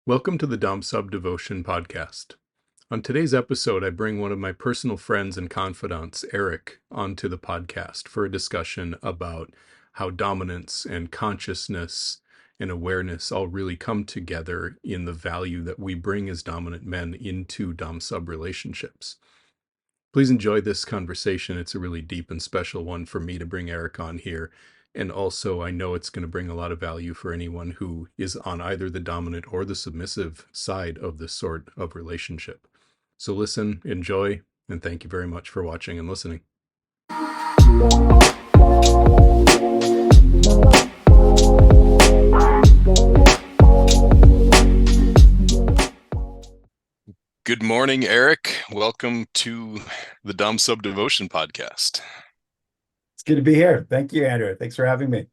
Welcome to the Dom Sub Devotion podcast. On today's episode, I bring one of my personal friends and confidants, Eric, onto the podcast for a discussion about how dominance and consciousness and awareness all really come together in the value that we bring as dominant men into Dom Sub relationships. Please enjoy this conversation. It's a really deep and special one for me to bring Eric on here. And also, I know it's going to bring a lot of value for anyone who is on either the dominant or the submissive side of this sort of relationship. So listen, enjoy, and thank you very much for watching and listening. Good morning, Eric. Welcome to the Dom Sub Devotion podcast. It's good to be here. Thank you, Andrew. Thanks for having me.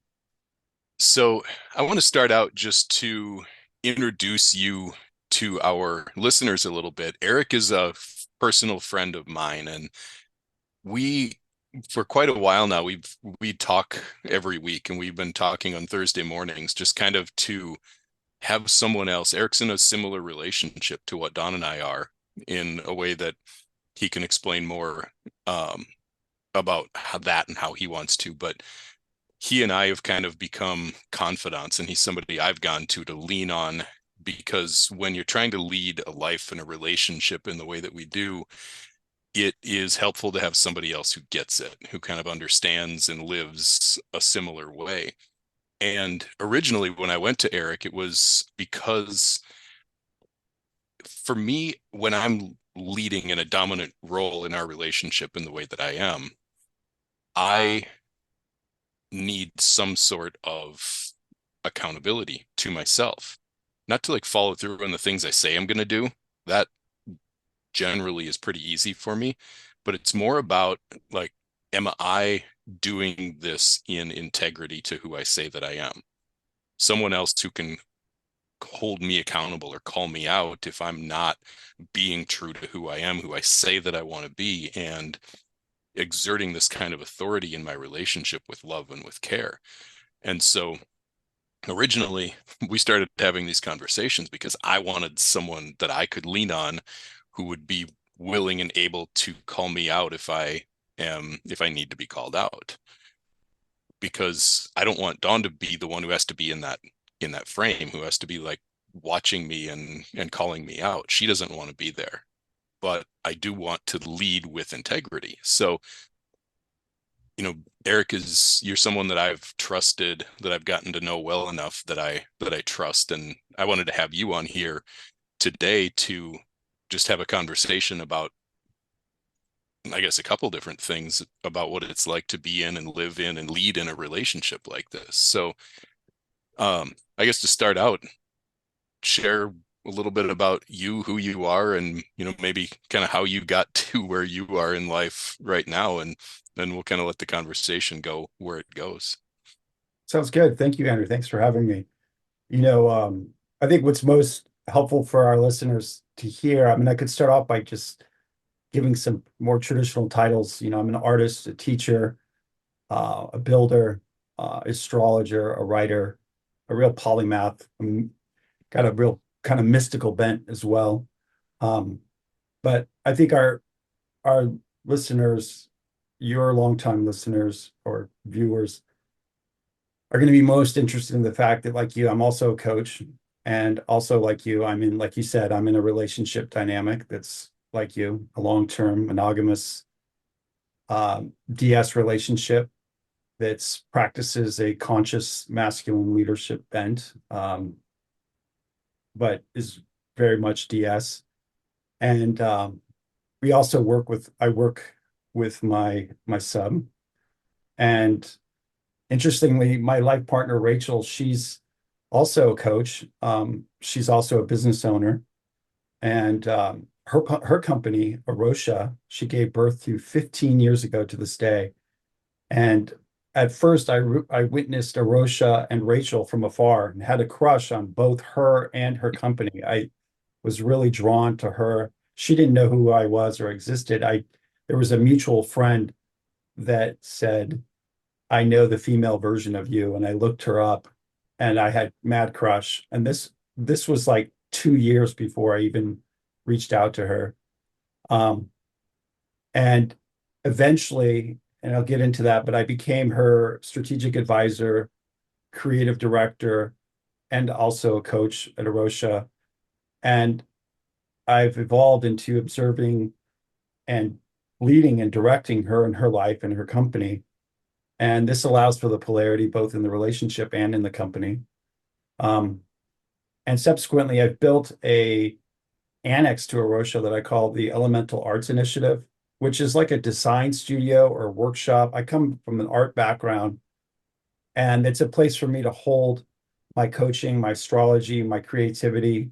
So I want to start out just to introduce you to our listeners a little bit. Eric is a personal friend of mine, and we, for quite a while now, we talk every week, and we've been talking on Thursday mornings, just kind of to have someone else. Eric's in a similar relationship to what Don and I are, in a way that he can explain more about how he wants to, but he and I have kind of become confidants, and he's somebody I've gone to lean on, because when you're trying to lead a life and a relationship in the way that we do, it is helpful to have somebody else who gets it, who kind of understands and lives a similar way. And originally, when I went to Eric, it was because for me, when I'm leading in a dominant role in our relationship in the way that I am, I need some sort of accountability to myself, not to follow through on the things I say I'm going to do. That generally is pretty easy for me, but it's more about am I doing this in integrity to who I say that I am? Someone else who can hold me accountable or call me out if I'm not being true to who I am, who I say that I want to be, and exerting this kind of authority in my relationship with love and with care. And so originally we started having these conversations because I wanted someone that I could lean on who would be willing and able to call me out if I need to be called out. Because I don't want Dawn to be the one who has to be in that frame, who has to be watching me and calling me out. She doesn't want to be there, but I do want to lead with integrity. So, Eric, you're someone that I've trusted, that I've gotten to know well enough that I trust. And I wanted to have you on here today to just have a conversation about, I guess, a couple different things about what it's like to be in and live in and lead in a relationship like this. So, I guess to start out, share a little bit about you, who you are, and maybe kind of how you got to where you are in life right now, and then we'll kind of let the conversation go where it goes. Sounds good. Thank you, Andrew. Thanks for having me. I think what's most helpful for our listeners to hear, I could start off by just giving some more traditional titles. I'm an artist, a teacher, a builder, astrologer, a writer, a real polymath. Got a real kind of mystical bent as well. But I think our listeners, your longtime listeners or viewers, are going to be most interested in the fact that, like you, I'm also a coach, and also like you, like you said, I'm in a relationship dynamic that's like you, a long-term monogamous DS relationship that practices a conscious masculine leadership bent, but is very much DS. And I work with my sub. And interestingly, my life partner, Rachel, she's also a coach. She's also a business owner. And her company, Arosha, she gave birth to 15 years ago to this day. And at first, I witnessed Arosha and Rachel from afar and had a crush on both her and her company. I was really drawn to her. She didn't know who I was or existed. There was a mutual friend that said, "I know the female version of you," and I looked her up, and I had mad crush. And this was like 2 years before I even reached out to her. Um, and eventually, and I'll get into that, but I became her strategic advisor, creative director, and also a coach at Arosha. And I've evolved into observing and leading and directing her in her life and her company. And this allows for the polarity both in the relationship and in the company. Um, and subsequently, I've built a annex to Arosha that I call the Elemental Arts Initiative, which is like a design studio or workshop. I come from an art background, and it's a place for me to hold my coaching, my astrology, my creativity.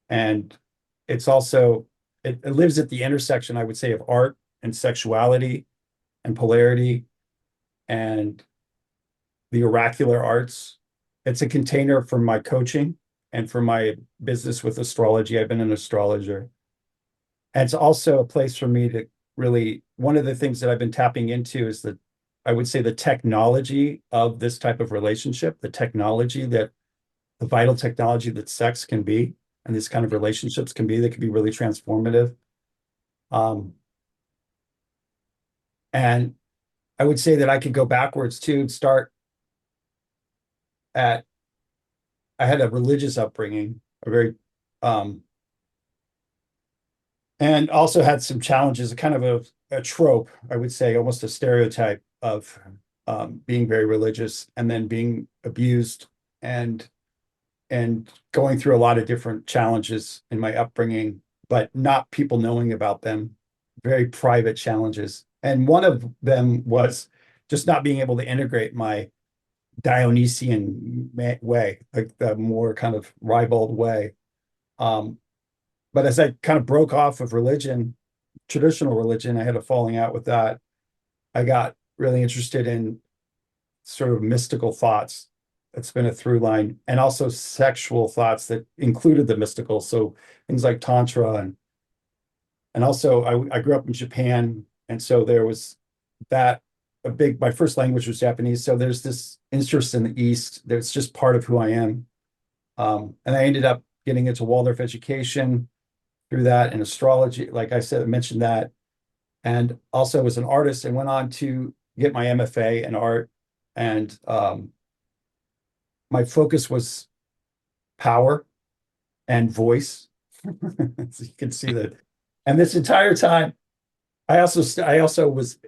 And it's also, it lives at the intersection, I would say, of art and sexuality and polarity and the oracular arts. It's a container for my coaching and for my business with astrology. I've been an astrologer. And it's also a place for me to really, one of the things that I've been tapping into is that I would say the technology of this type of relationship, the technology that the vital technology that sex can be, and these kind of relationships can be, that can be really transformative. Um, and I would say that I could go backwards too and start at, I had a religious upbringing, a very, um, and also had some challenges, a kind of a trope, I would say, almost a stereotype of being very religious and then being abused and going through a lot of different challenges in my upbringing, but not people knowing about them, very private challenges. And one of them was just not being able to integrate my Dionysian way, like the more kind of ribald way. Um, but as I kind of broke off of religion, traditional religion, I had a falling out with that. I got really interested in sort of mystical thoughts. It's been a through line, and also sexual thoughts that included the mystical. So things like Tantra and also I grew up in Japan. And so there was that a big, my first language was Japanese. So there's this interest in the East that's just part of who I am. And I ended up getting into Waldorf education through that and astrology. Like I said, I mentioned that. And also was an artist and went on to get my MFA in art. And my focus was power and voice. So you can see that. And this entire time, I also was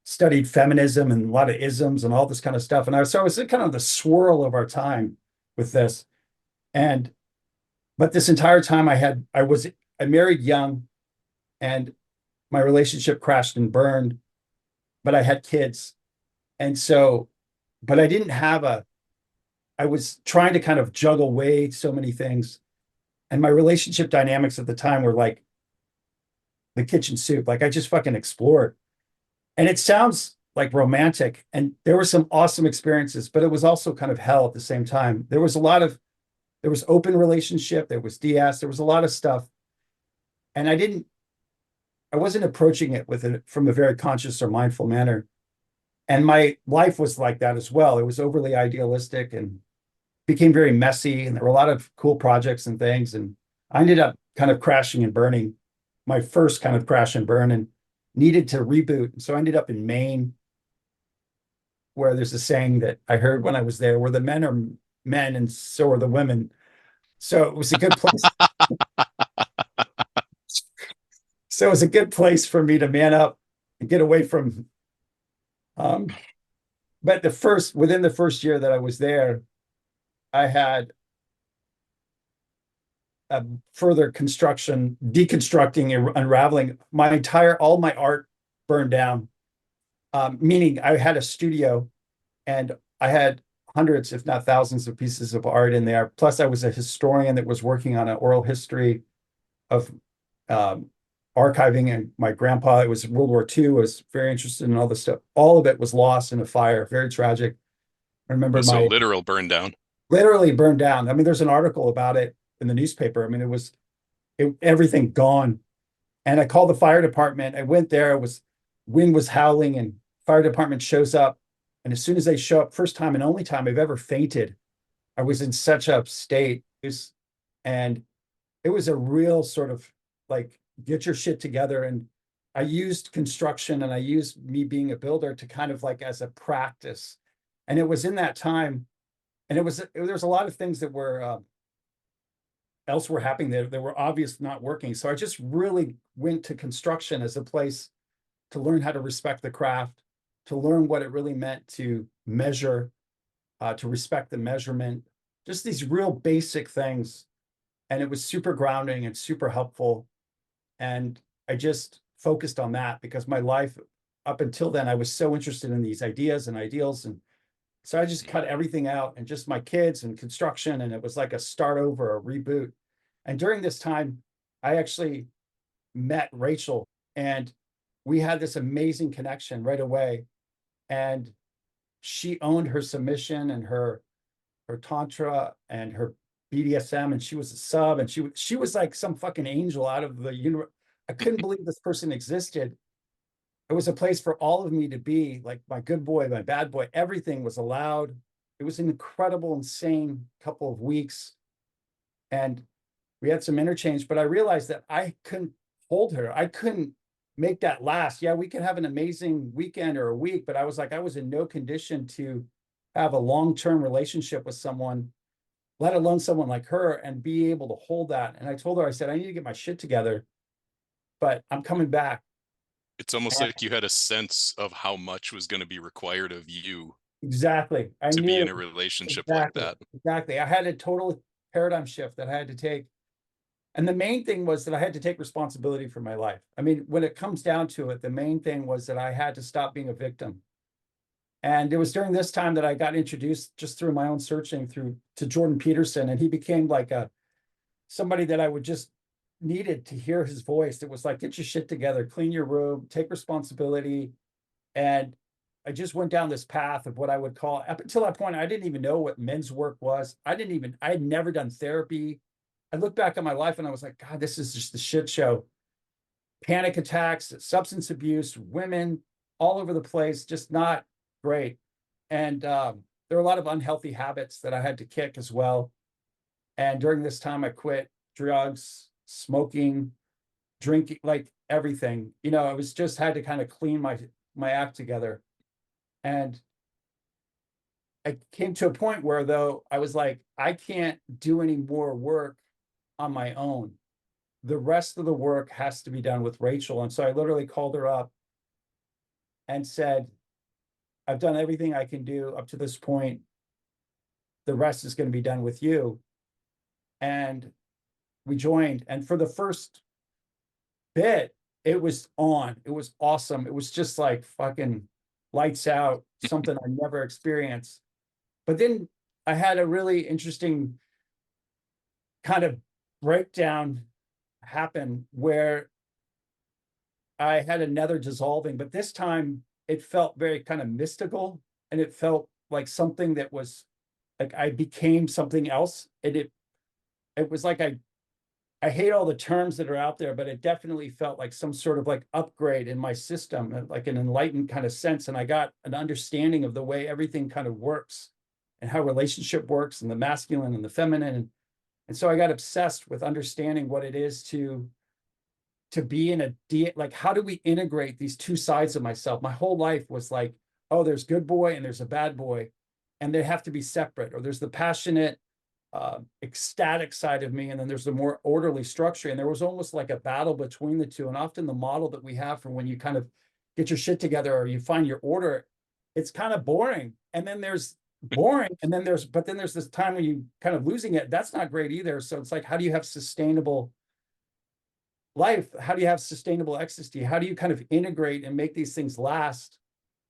studied feminism and a lot of isms and all this kind of stuff. And I was kind of the swirl of our time with this. And but this entire time I married young and my relationship crashed and burned, but I had kids. And so, but I didn't have a, I was trying to kind of juggle way so many things. And my relationship dynamics at the time were like the kitchen soup. Like I just fucking explored. And it sounds like romantic. And there were some awesome experiences, but it was also kind of hell at the same time. There was open relationship, there was DS, there was a lot of stuff. And I wasn't approaching it with it from a very conscious or mindful manner. And my life was like that as well. It was overly idealistic and became very messy. And there were a lot of cool projects and things. And I ended up kind of crashing and burning, my first kind of crash and burn, and needed to reboot. So I ended up in Maine, where there's a saying that I heard when I was there, where the men are men and so are the women. So it was a good place. So it was a good place for me to man up and get away from. Um, but within the first year that I was there, I had a further construction, deconstructing and unraveling all my art burned down. Meaning I had a studio and I had hundreds, if not thousands of pieces of art in there. Plus I was a historian that was working on an oral history of um, archiving, and my grandpa, it was World War II, was very interested in all this stuff. All of it was lost in a fire, very tragic. I remember So my literal burn down. literally burned down. I mean, there's an article about it in the newspaper. I mean, everything gone. And I called the fire department. I went there. Wind was howling, and fire department shows up. And as soon as they show up, first time and only time I've ever fainted. I was in such a state. And it was a real sort of like get your shit together. And I used construction and I used me being a builder to kind of like as a practice. And it was in that time, and there was a lot of things that were else were happening that were obvious not working. So I just really went to construction as a place to learn how to respect the craft, to learn what it really meant to measure, to respect the measurement, just these real basic things. And it was super grounding and super helpful. And I just focused on that because my life up until then, I was so interested in these ideas and ideals. And so I just cut everything out and just my kids and construction. And it was like a start over, a reboot. And during this time, I actually met Rachel and we had this amazing connection right away. And she owned her submission and her tantra and her BDSM, and she was a sub, and she was like some fucking angel out of the universe. I couldn't believe this person existed. It was a place for all of me to be, like my good boy, my bad boy. Everything was allowed. It was an incredible, insane couple of weeks, and we had some interchange. But I realized that I couldn't hold her. I couldn't make that last. Yeah, we could have an amazing weekend or a week, but I was like, I was in no condition to have a long-term relationship with someone, let alone someone like her, and be able to hold that. And I told her, I said, I need to get my shit together, but I'm coming back. It's almost And like you had a sense of how much was going to be required of you exactly. I to be knew in it. a relationship like Exactly. that. Exactly. I had a total paradigm shift that I had to take. And the main thing was that I had to take responsibility for my life. I mean, when it comes down to it, the main thing was that I had to stop being a victim. And it was during this time that I got introduced just through my own searching through to Jordan Peterson. And he became like a somebody that I would just needed to hear his voice. It was like, get your shit together, clean your room, take responsibility. And I just went down this path of what I would call, up until that point, I didn't even know what men's work was. I had never done therapy. I look back at my life and I was like, God, this is just a shit show. Panic attacks, substance abuse, women all over the place, just not great. And there were a lot of unhealthy habits that I had to kick as well. And during this time, I quit drugs, smoking, drinking, like everything. You know, I was just had to kind of clean my act together. And I came to a point where though I was like, I can't do any more work on my own. The rest of the work has to be done with Rachel. And so I literally called her up and said, I've done everything I can do up to this point. The rest is going to be done with you. And we joined. And for the first bit, it was on. It was awesome. It was just like fucking lights out, something I never experienced. But then I had a really interesting kind of breakdown happen where I had another dissolving, but this time it felt very kind of mystical and it felt like something that was like I became something else. And it was like I hate all the terms that are out there, but it definitely felt like some sort of like upgrade in my system, like an enlightened kind of sense. And I got an understanding of the way everything kind of works and how relationship works and the masculine and the feminine. And so I got obsessed with understanding what it is to be in like, how do we integrate these two sides of myself? My whole life was like, oh, there's good boy and there's a bad boy, and they have to be separate. Or there's the passionate, ecstatic side of me, and then there's the more orderly structure. And there was almost like a battle between the two. And often the model that we have for when you kind of get your shit together or you find your order, it's kind of boring. And then there's boring, and then there's this time when you kind of losing it. That's not great either. So it's like, how do you have sustainable life? How do you have sustainable ecstasy? How do you kind of integrate and make these things last,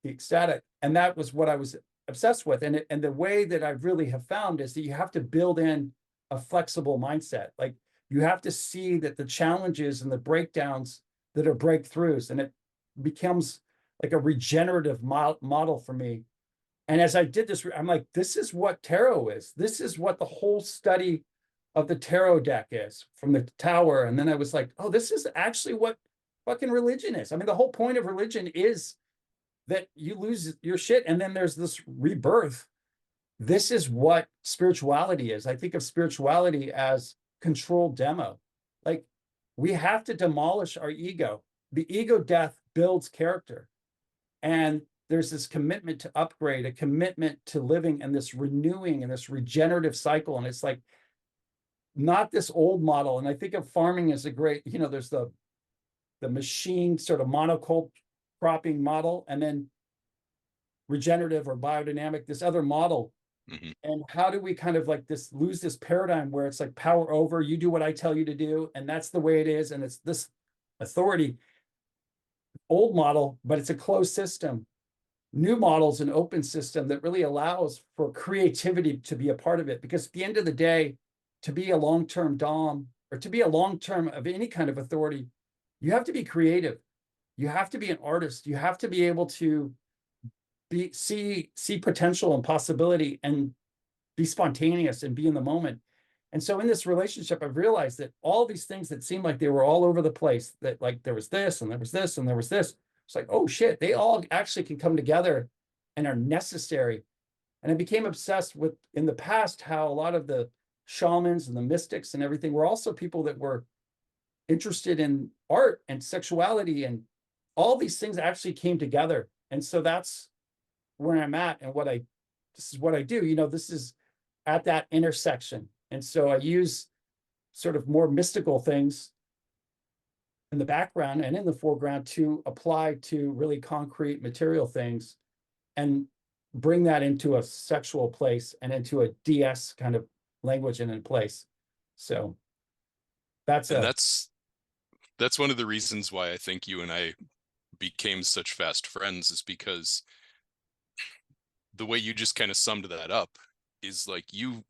the ecstatic? And that was what I was obsessed with. And the way that I really have found is that you have to build in a flexible mindset. Like you have to see that the challenges and the breakdowns that are breakthroughs, and it becomes like a regenerative model for me. And as I did this, I'm like, this is what tarot is. This is what the whole study of the tarot deck is from the tower. And then I was like, oh, this is actually what fucking religion is. I mean, the whole point of religion is that you lose your shit and then there's this rebirth. This is what spirituality is. I think of spirituality as controlled demo. Like we have to demolish our ego. The ego death builds character. And there's this commitment to upgrade, a commitment to living and this renewing and this regenerative cycle. And it's like not this old model. And I think of farming as a great, there's the machine sort of monoculture cropping model, and then regenerative or biodynamic, this other model. Mm-hmm. And how do we kind of like this lose this paradigm where it's like power over, you do what I tell you to do, and that's the way it is, and it's this authority. Old model, but it's a closed system. New models, an open system that really allows for creativity to be a part of it. Because at the end of the day, to be a long-term dom or to be a long-term of any kind of authority, you have to be creative. You have to be an artist. You have to be able to see potential and possibility and be spontaneous and be in the moment. And so in this relationship, I've realized that all these things that seemed like they were all over the place, that like there was this and there was this and there was this, it's like, oh shit, they all actually can come together and are necessary. And I became obsessed with in the past how a lot of the shamans and the mystics and everything were also people that were interested in art and sexuality, and all these things actually came together. And so that's where I'm at, and this is what I do. This is at that intersection. And so I use sort of more mystical things in the background and in the foreground to apply to really concrete material things and bring that into a sexual place and into a DS kind of language and in place. So that's And that's one of the reasons why I think you and I became such fast friends, is because the way you just kind of summed that up is like you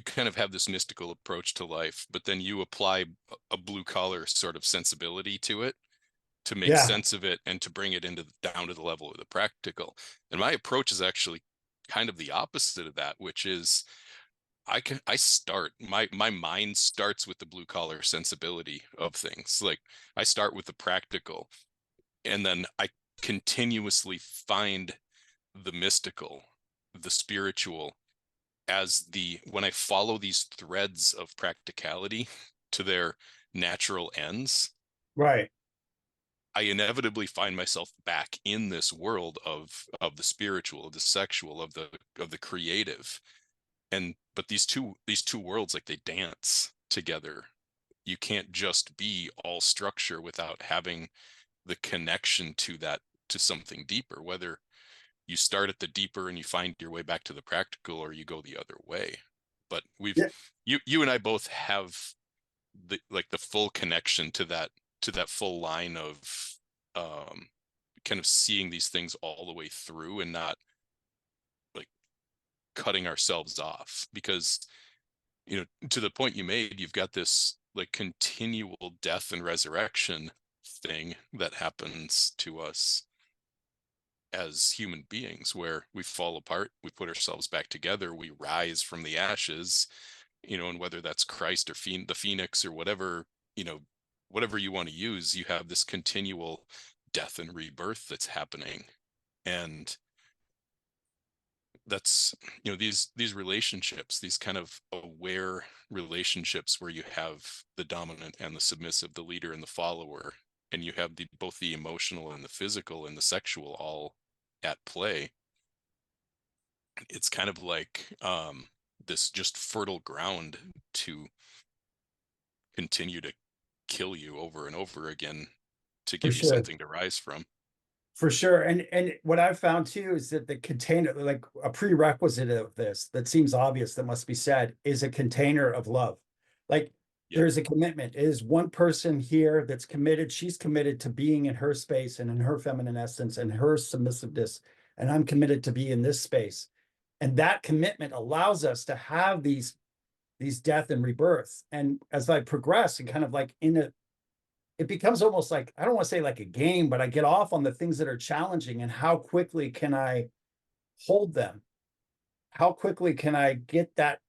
kind of have this mystical approach to life, but then you apply a blue collar sort of sensibility to it to make yeah, sense of it and to bring it down to the level of the practical. And my approach is actually kind of the opposite of that, which is I start my mind starts with the blue collar sensibility of things. Like I start with the practical, and then I continuously find the mystical, the spiritual, as when I follow these threads of practicality to their natural ends, right. I inevitably find myself back in this world of the spiritual, of the sexual, of the creative. And but these two worlds, like, they dance together. You can't just be all structure without having the connection to that, to something deeper, whether you start at the deeper and you find your way back to the practical, or you go the other way. But Yeah, you and I both have the full connection to that full line of um kind of seeing these things all the way through and not like cutting ourselves off, because to the point you made, you've got this like continual death and resurrection thing that happens to us as human beings, where we fall apart, we put ourselves back together, we rise from the ashes, and whether that's Christ or the Phoenix or whatever, whatever you want to use, you have this continual death and rebirth that's happening. And that's, these relationships, these kind of aware relationships where you have the dominant and the submissive, the leader and the follower, and you have both the emotional and the physical and the sexual all at play. It's kind of like this just fertile ground to continue to kill you over and over again, to for give you sure. something to rise from. For sure. And what I've found too is that the container, like a prerequisite of this that seems obvious that must be said, is a container of love. Like Yep. there's a commitment. It is one person here that's committed. She's committed to being in her space and in her feminine essence and her submissiveness. And I'm committed to be in this space. And that commitment allows us to have these death and rebirths. And as I progress and kind of like it becomes almost like, I don't want to say like a game, but I get off on the things that are challenging and how quickly can I hold them? How quickly can I get that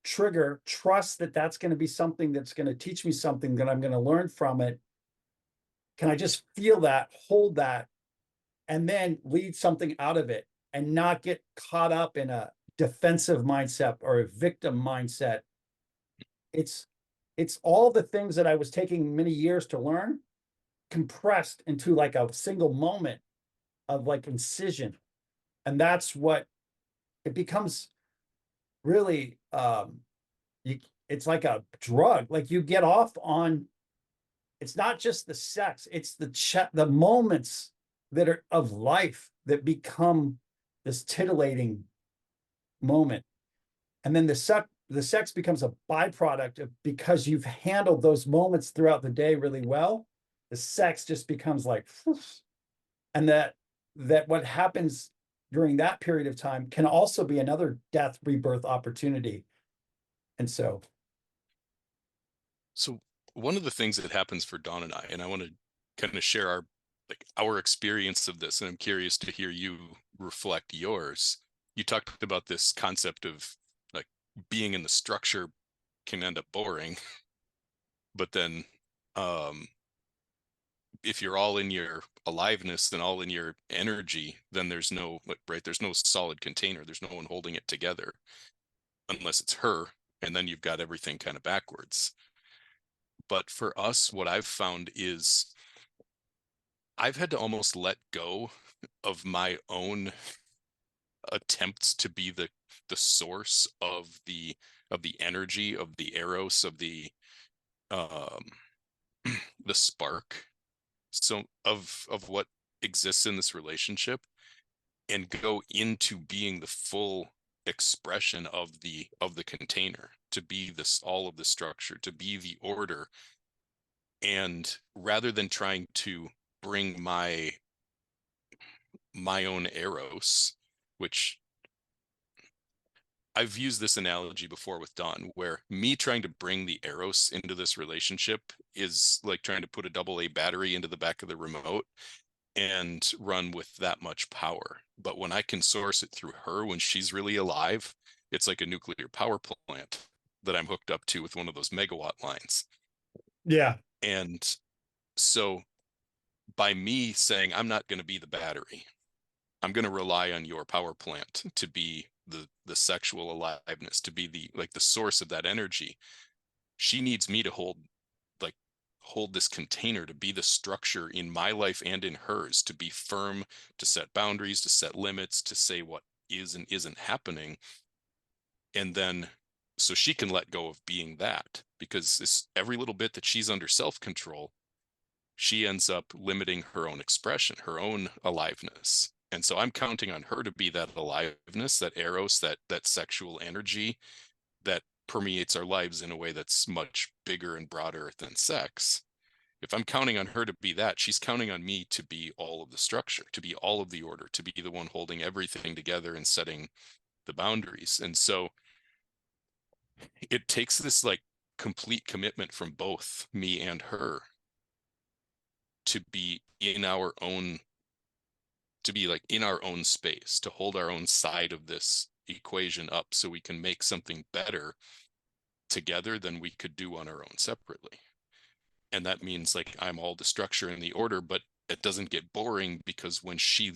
trigger, trust that that's going to be something that's going to teach me something, that I'm going to learn from it? Can I just feel that, hold that, and then lead something out of it and not get caught up in a defensive mindset or a victim mindset? It's it's all the things that I was taking many years to learn compressed into like a single moment of like incision. And that's what it becomes really you it's like a drug. Like you get off on it's not just the sex, it's the moments that are of life that become this titillating moment. And then the sex becomes a byproduct of because you've handled those moments throughout the day really well. The sex just becomes like, and that what happens during that period of time can also be another death rebirth opportunity. And so, So one of the things that happens for Dawn and I want to kind of share our experience of this, and I'm curious to hear you reflect yours. You talked about this concept of like being in the structure can end up boring, but then um if you're all in your aliveness and all in your energy, then there's no like right, there's no solid container. There's no one holding it together unless it's her, and then you've got everything kind of backwards. But for us, what I've found is I've had to almost let go of my own attempts to be the source of the energy of the Eros of um the spark so of what exists in this relationship, and go into being the full expression of the container, to be this all of the structure, to be the order. And rather than trying to bring my own Eros, which I've used this analogy before with Dawn, where me trying to bring the Eros into this relationship is like trying to put a double A battery into the back of the remote and run with that much power. But when I can source it through her when she's really alive, it's like a nuclear power plant that I'm hooked up to with one of those megawatt lines. yeah, And so by me saying, I'm not going to be the battery, I'm going to rely on your power plant to be the sexual aliveness, to be the like the source of that energy. She needs me to like hold this container, to be the structure in my life and in hers, to be firm, to set boundaries, to set limits, to say what is and isn't happening. And then so she can let go of being that, because it's every little bit that she's under self-control, she ends up limiting her own expression, her own aliveness. And so I'm counting on her to be that aliveness, that Eros, that sexual energy that permeates our lives in a way that's much bigger and broader than sex. If I'm counting on her to be that, she's counting on me to be all of the structure, to be all of the order, to be the one holding everything together and setting the boundaries. And so it takes this like complete commitment from both me and her to be in our own, to be like in our own space, to hold our own side of this equation up so we can make something better together than we could do on our own separately. And that means like I'm all the structure and the order, but it doesn't get boring, because when she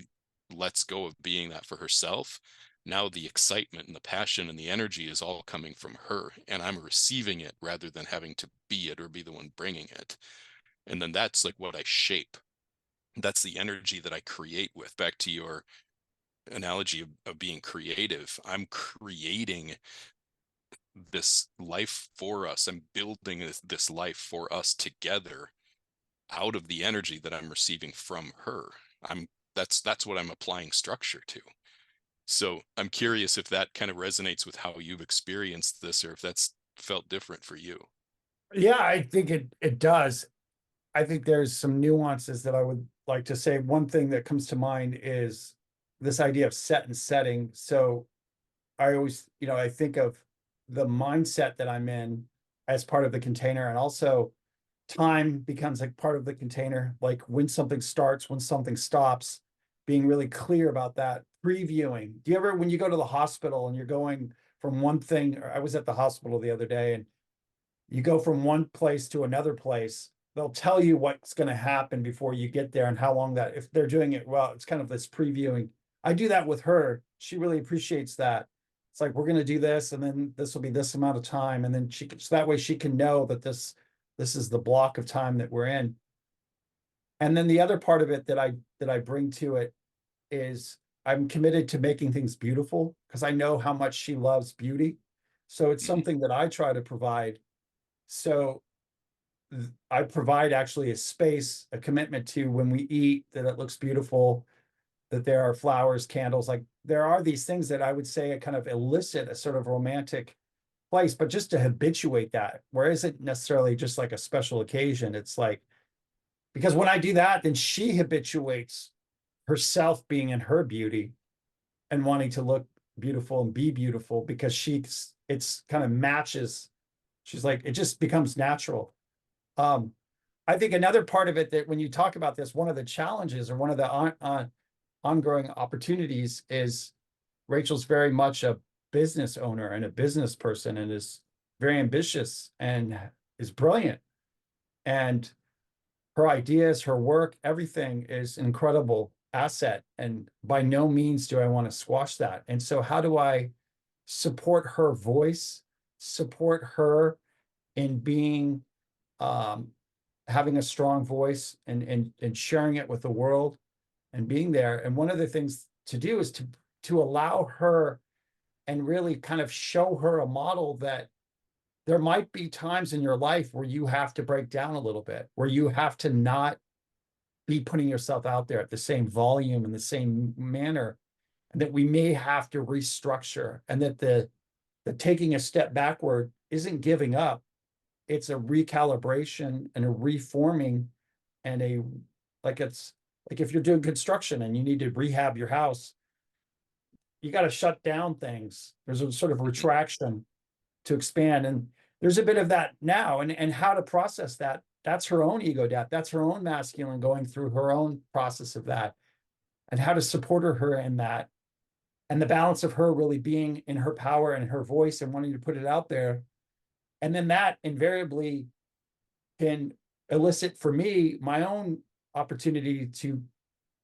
lets go of being that for herself, now the excitement and the passion and the energy is all coming from her, and I'm receiving it rather than having to be it or be the one bringing it. And then that's like what I shape. That's the energy that I create with. Back to your analogy of being creative, I'm creating this life for us. I'm building this life for us together out of the energy that I'm receiving from her. I'm that's what I'm applying structure to. So I'm curious if that kind of resonates with how you've experienced this, or if that's felt different for you. yeah, I think it does. I think there's some nuances that I would like to say. One thing that comes to mind is this idea of set and setting. So I always, I think of the mindset that I'm in as part of the container, and also time becomes like part of the container, like when something starts, when something stops, being really clear about that. Previewing. Do you ever, when you go to the hospital and you're going from one thing, or I was at the hospital the other day, and you go from one place to another place, they'll tell you what's going to happen before you get there and how long that, if they're doing it well, it's kind of this previewing. I do that with her. She really appreciates that. It's like, we're going to do this, and then this will be this amount of time. And then so that way she can know that this is the block of time that we're in. And then the other part of it that I bring to it is I'm committed to making things beautiful because I know how much she loves beauty. So it's Mhm. something that I try to provide. So I provide actually a space, a commitment to when we eat that it looks beautiful, that there are flowers, candles, like there are these things that I would say kind of elicit a sort of romantic place, but just to habituate that, where isn't necessarily just like a special occasion. It's like, because when I do that, then she habituates herself being in her beauty and wanting to look beautiful and be beautiful because it's kind of matches. She's like, it just becomes natural. Um, I think another part of it that when you talk about this, one of the challenges or one of the ongoing opportunities is Rachel's very much a business owner and a business person and is very ambitious and is brilliant. And her ideas, her work, everything is an incredible asset. And by no means do I want to squash that. And so, how do I support her voice, support her in being, um, having a strong voice and sharing it with the world and being there? And one of the things to do is to allow her and really kind of show her a model that there might be times in your life where you have to break down a little bit, where you have to not be putting yourself out there at the same volume and the same manner, and that we may have to restructure, and that the taking a step backward isn't giving up. It's a recalibration and a reforming and a like it's like if you're doing construction and you need to rehab your house, you got to shut down things. There's a sort of retraction to expand. And there's a bit of that now. And how to process that. That's her own ego death. That's her own masculine going through her own process of that, and how to support her in that. And the balance of her really being in her power and her voice and wanting to put it out there. And then that invariably can elicit for me my own opportunity to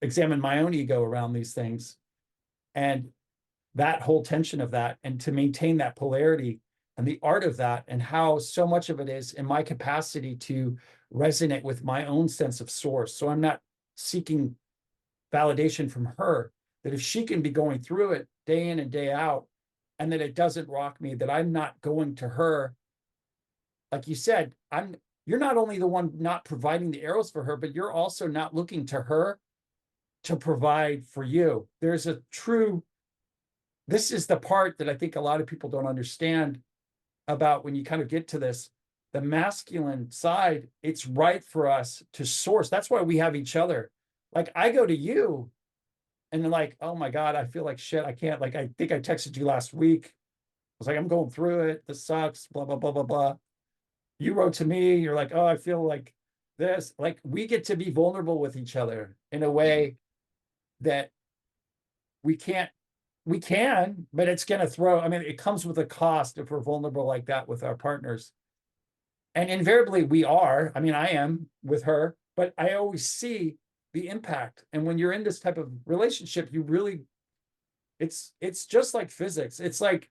examine my own ego around these things, and that whole tension of that, and to maintain that polarity and the art of that, and how so much of it is in my capacity to resonate with my own sense of source. So I'm not seeking validation from her, that if she can be going through it day in and day out, and that it doesn't rock me, that I'm not going to her. Like you said, you're not only the one not providing the arrows for her, but you're also not looking to her to provide for you. There's a true, this is the part that I think a lot of people don't understand about when you kind of get to this, the masculine side. It's right for us to source. That's why we have each other. Like, I go to you and they're like, oh my God, I feel like shit. I can't, like, I think I texted you last week. I was like, I'm going through it. This sucks, blah, blah, blah, blah, blah. You wrote to me, you're like, oh, I feel like this. Like, we get to be vulnerable with each other in a Mhm. way that we can't, we can, but it's going to throw, I mean, it comes with a cost if we're vulnerable like that with our partners. And invariably we are. I mean, I am with her, but I always see the impact. And when you're in this type of relationship, you really, it's just like physics. It's like,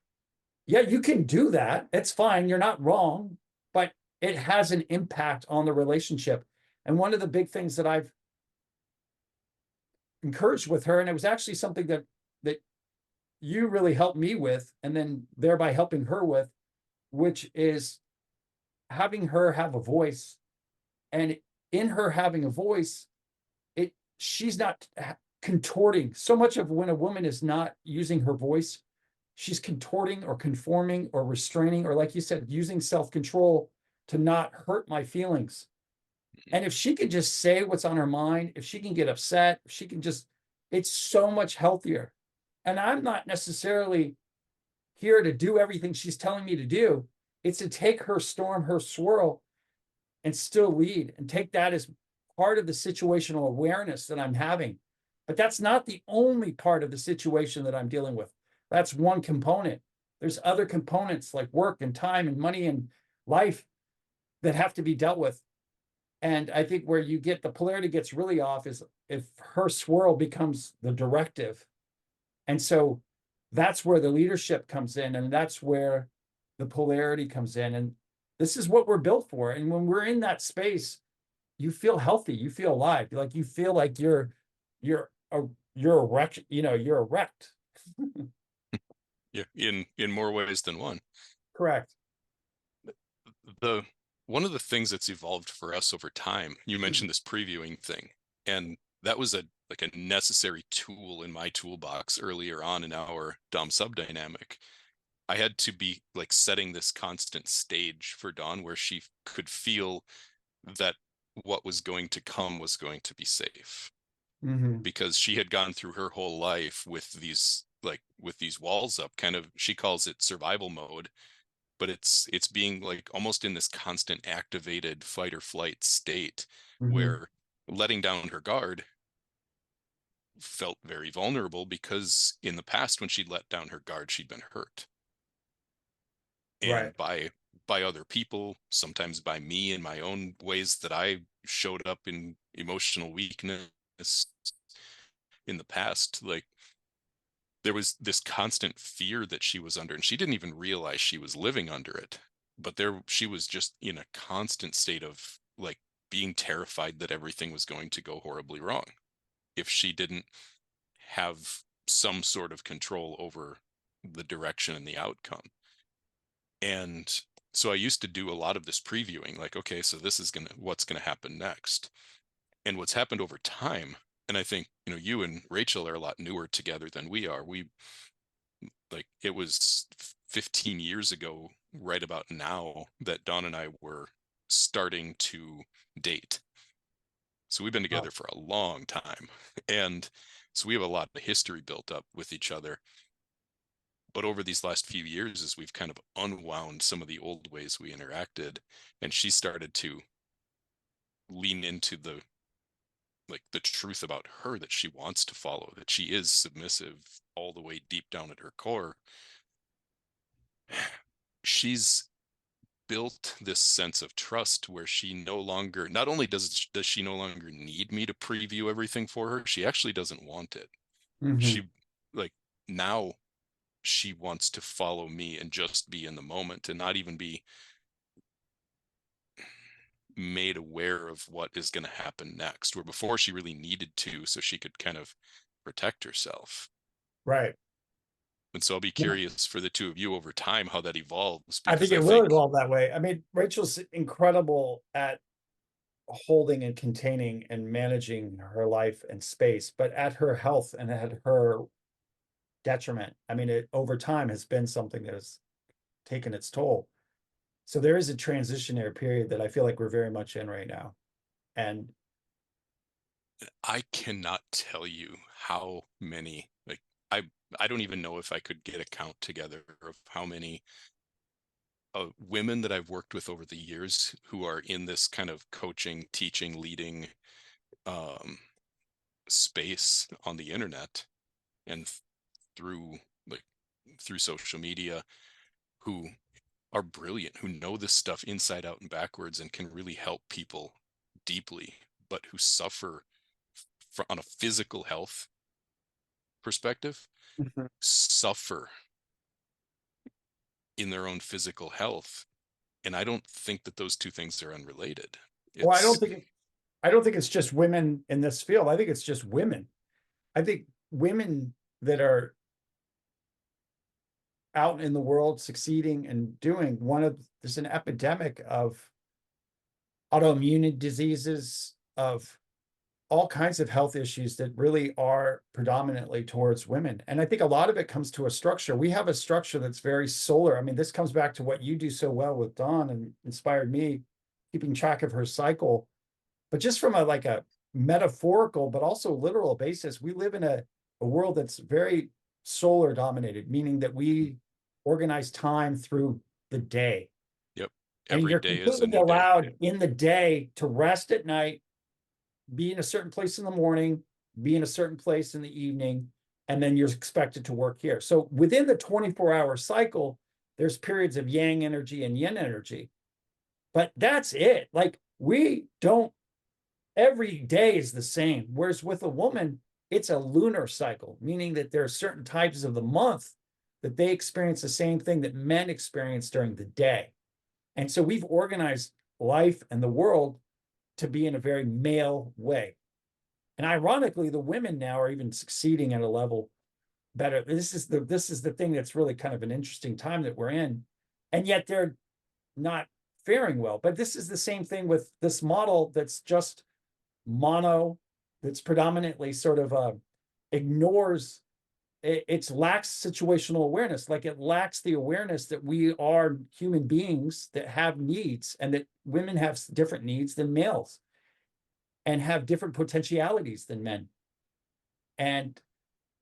yeah, you can do that. It's fine. You're not wrong, but it has an impact on the relationship. And one of the big things that I've encouraged with her, and it was actually something that you really helped me with, and then thereby helping her with, which is having her have a voice. And in her having a voice, she's not contorting. So much of when a woman is not using her voice, she's contorting or conforming or restraining, or like you said, using self-control to not hurt my feelings. And if she can just say what's on her mind, if she can get upset, if she can just, it's so much healthier. And I'm not necessarily here to do everything she's telling me to do. It's to take her storm, her swirl, and still lead, and take that as part of the situational awareness that I'm having. But that's not the only part of the situation that I'm dealing with. That's one component. There's other components like work and time and money and life that have to be dealt with. And I think where you get the polarity gets really off is if her swirl becomes the directive. And so that's where the leadership comes in, and that's where the polarity comes in. And this is what we're built for. And when we're in that space, you feel healthy, you feel alive, like you feel like you're a you're erect, you're erect. Yeah, in more ways than one. Correct. The one of the things that's evolved for us over time, you mentioned this previewing thing, and that was a like a necessary tool in my toolbox earlier on in our Dom sub dynamic. I had to be like setting this constant stage for Dawn where she could feel that what was going to come was going to be safe, Mm-hmm. because she had gone through her whole life with these walls up, kind of, she calls it survival mode, but it's being like almost in this constant activated fight or flight state Mm-hmm. where letting down her guard felt very vulnerable, because in the past when she'd let down her guard, she'd been hurt, Right. and by other people, sometimes by me in my own ways that I showed up in emotional weakness in the past. Like, there was this constant fear that she was under, and she didn't even realize she was living under it, but there she was just in a constant state of like being terrified that everything was going to go horribly wrong if she didn't have some sort of control over the direction and the outcome. And so I used to do a lot of this previewing, like, okay, so this is what's gonna happen next. And what's happened over time, and I think, you and Rachel are a lot newer together than we are. We like it was 15 years ago, right about now, that Dawn and I were starting to date. So we've been Oh, together for a long time. And so we have a lot of history built up with each other. But over these last few years, as we've kind of unwound some of the old ways we interacted, and she started to lean into the truth about her, that she wants to follow, that she is submissive all the way deep down at her core, she's built this sense of trust where she no longer, not only does she no longer need me to preview everything for her, she actually doesn't want it. mm-hmm. She like now she wants to follow me and just be in the moment and not even be made aware of what is going to happen next, where before she really needed to so she could kind of protect herself. Right. And so I'll be Yeah. curious for the two of you over time how that evolves, I because think I it will think evolve that way. I mean, Rachel's incredible at holding and containing and managing her life and space, but at her health and at her detriment. I mean, it over time has been something that has taken its toll. So there is a transitionary period that I feel like we're very much in right now. And I cannot tell you how many, like, I don't even know if I could get a count together of how many women that I've worked with over the years who are in this kind of coaching, teaching, leading um, space on the internet and through like through social media, who are brilliant, who know this stuff inside out and backwards and can really help people deeply, but who suffer on a physical health perspective, Mhm. suffer in their own physical health. And I don't think that those two things are unrelated. Well, It's I don't think it's just women in this field. I think it's just women. I think women that are out in the world succeeding and doing there's an epidemic of autoimmune diseases, of all kinds of health issues that really are predominantly towards women. And I think a lot of it comes to a structure. We have a structure that's very solar. I mean, this comes back to what you do so well with Dawn and inspired me, keeping track of her cycle. But just from a metaphorical, but also literal basis, we live in a world that's very solar dominated, meaning that we organize time through the day. yep. And Every you're day is a completely new day. allowed in the day to rest at night, be in a certain place in the morning, be in a certain place in the evening, and then you're expected to work here. So within the 24-hour cycle, there's periods of yang energy and yin energy. But that's it. Like we don't, every day is the same. Whereas with a woman, it's a lunar cycle, meaning that there are certain types of the month that they experience the same thing that men experience during the day. And so we've organized life and the world to be in a very male way. And ironically, the women now are even succeeding at a level better. This is the thing that's really kind of an interesting time that we're in. And yet they're not faring well. But this is the same thing with this model that's just mono, that's predominantly sort of ignores it lacks situational awareness. Like it lacks the awareness that we are human beings that have needs and that women have different needs than males and have different potentialities than men. And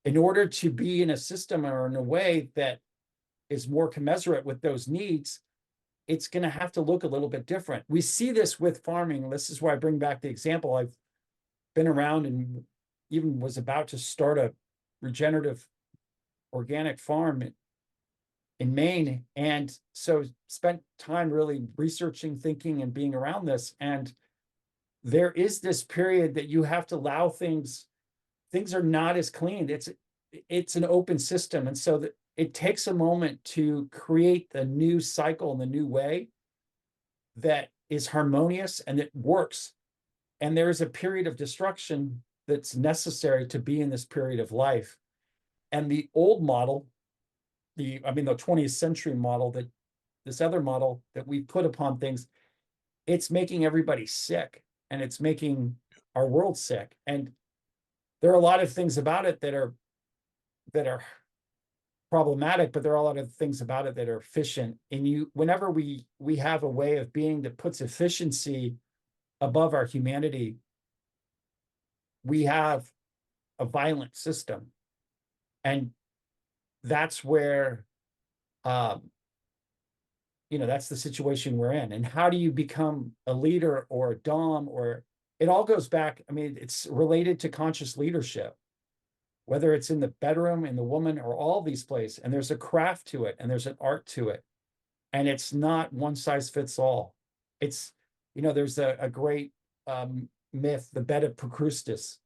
in order to be in a system or in a way that is more commensurate with those needs, it's going to have to look a little bit different. We see this with farming. This is why I bring back the example. I've been around and even was about to start a regenerative organic farm in Maine. And so spent time really researching, thinking, and being around this. And there is this period that you have to allow things are not as clean. It's an open system. And so that it takes a moment to create the new cycle in the new way that is harmonious and that works. And there is a period of destruction that's necessary to be in this period of life. And the old model, the 20th century model, that this other model that we put upon things, it's making everybody sick and it's making our world sick. And there are a lot of things about it that are problematic, but there are a lot of things about it that are efficient. And whenever we have a way of being that puts efficiency above our humanity, we have a violent system. And that's where that's the situation we're in. And how do you become a leader or a dom? Or it all goes back, it's related to conscious leadership, whether it's in the bedroom, in the woman, or all these places. And there's a craft to it and there's an art to it. And it's not one size fits all. It's, there's a great myth, the bed of Procrustes.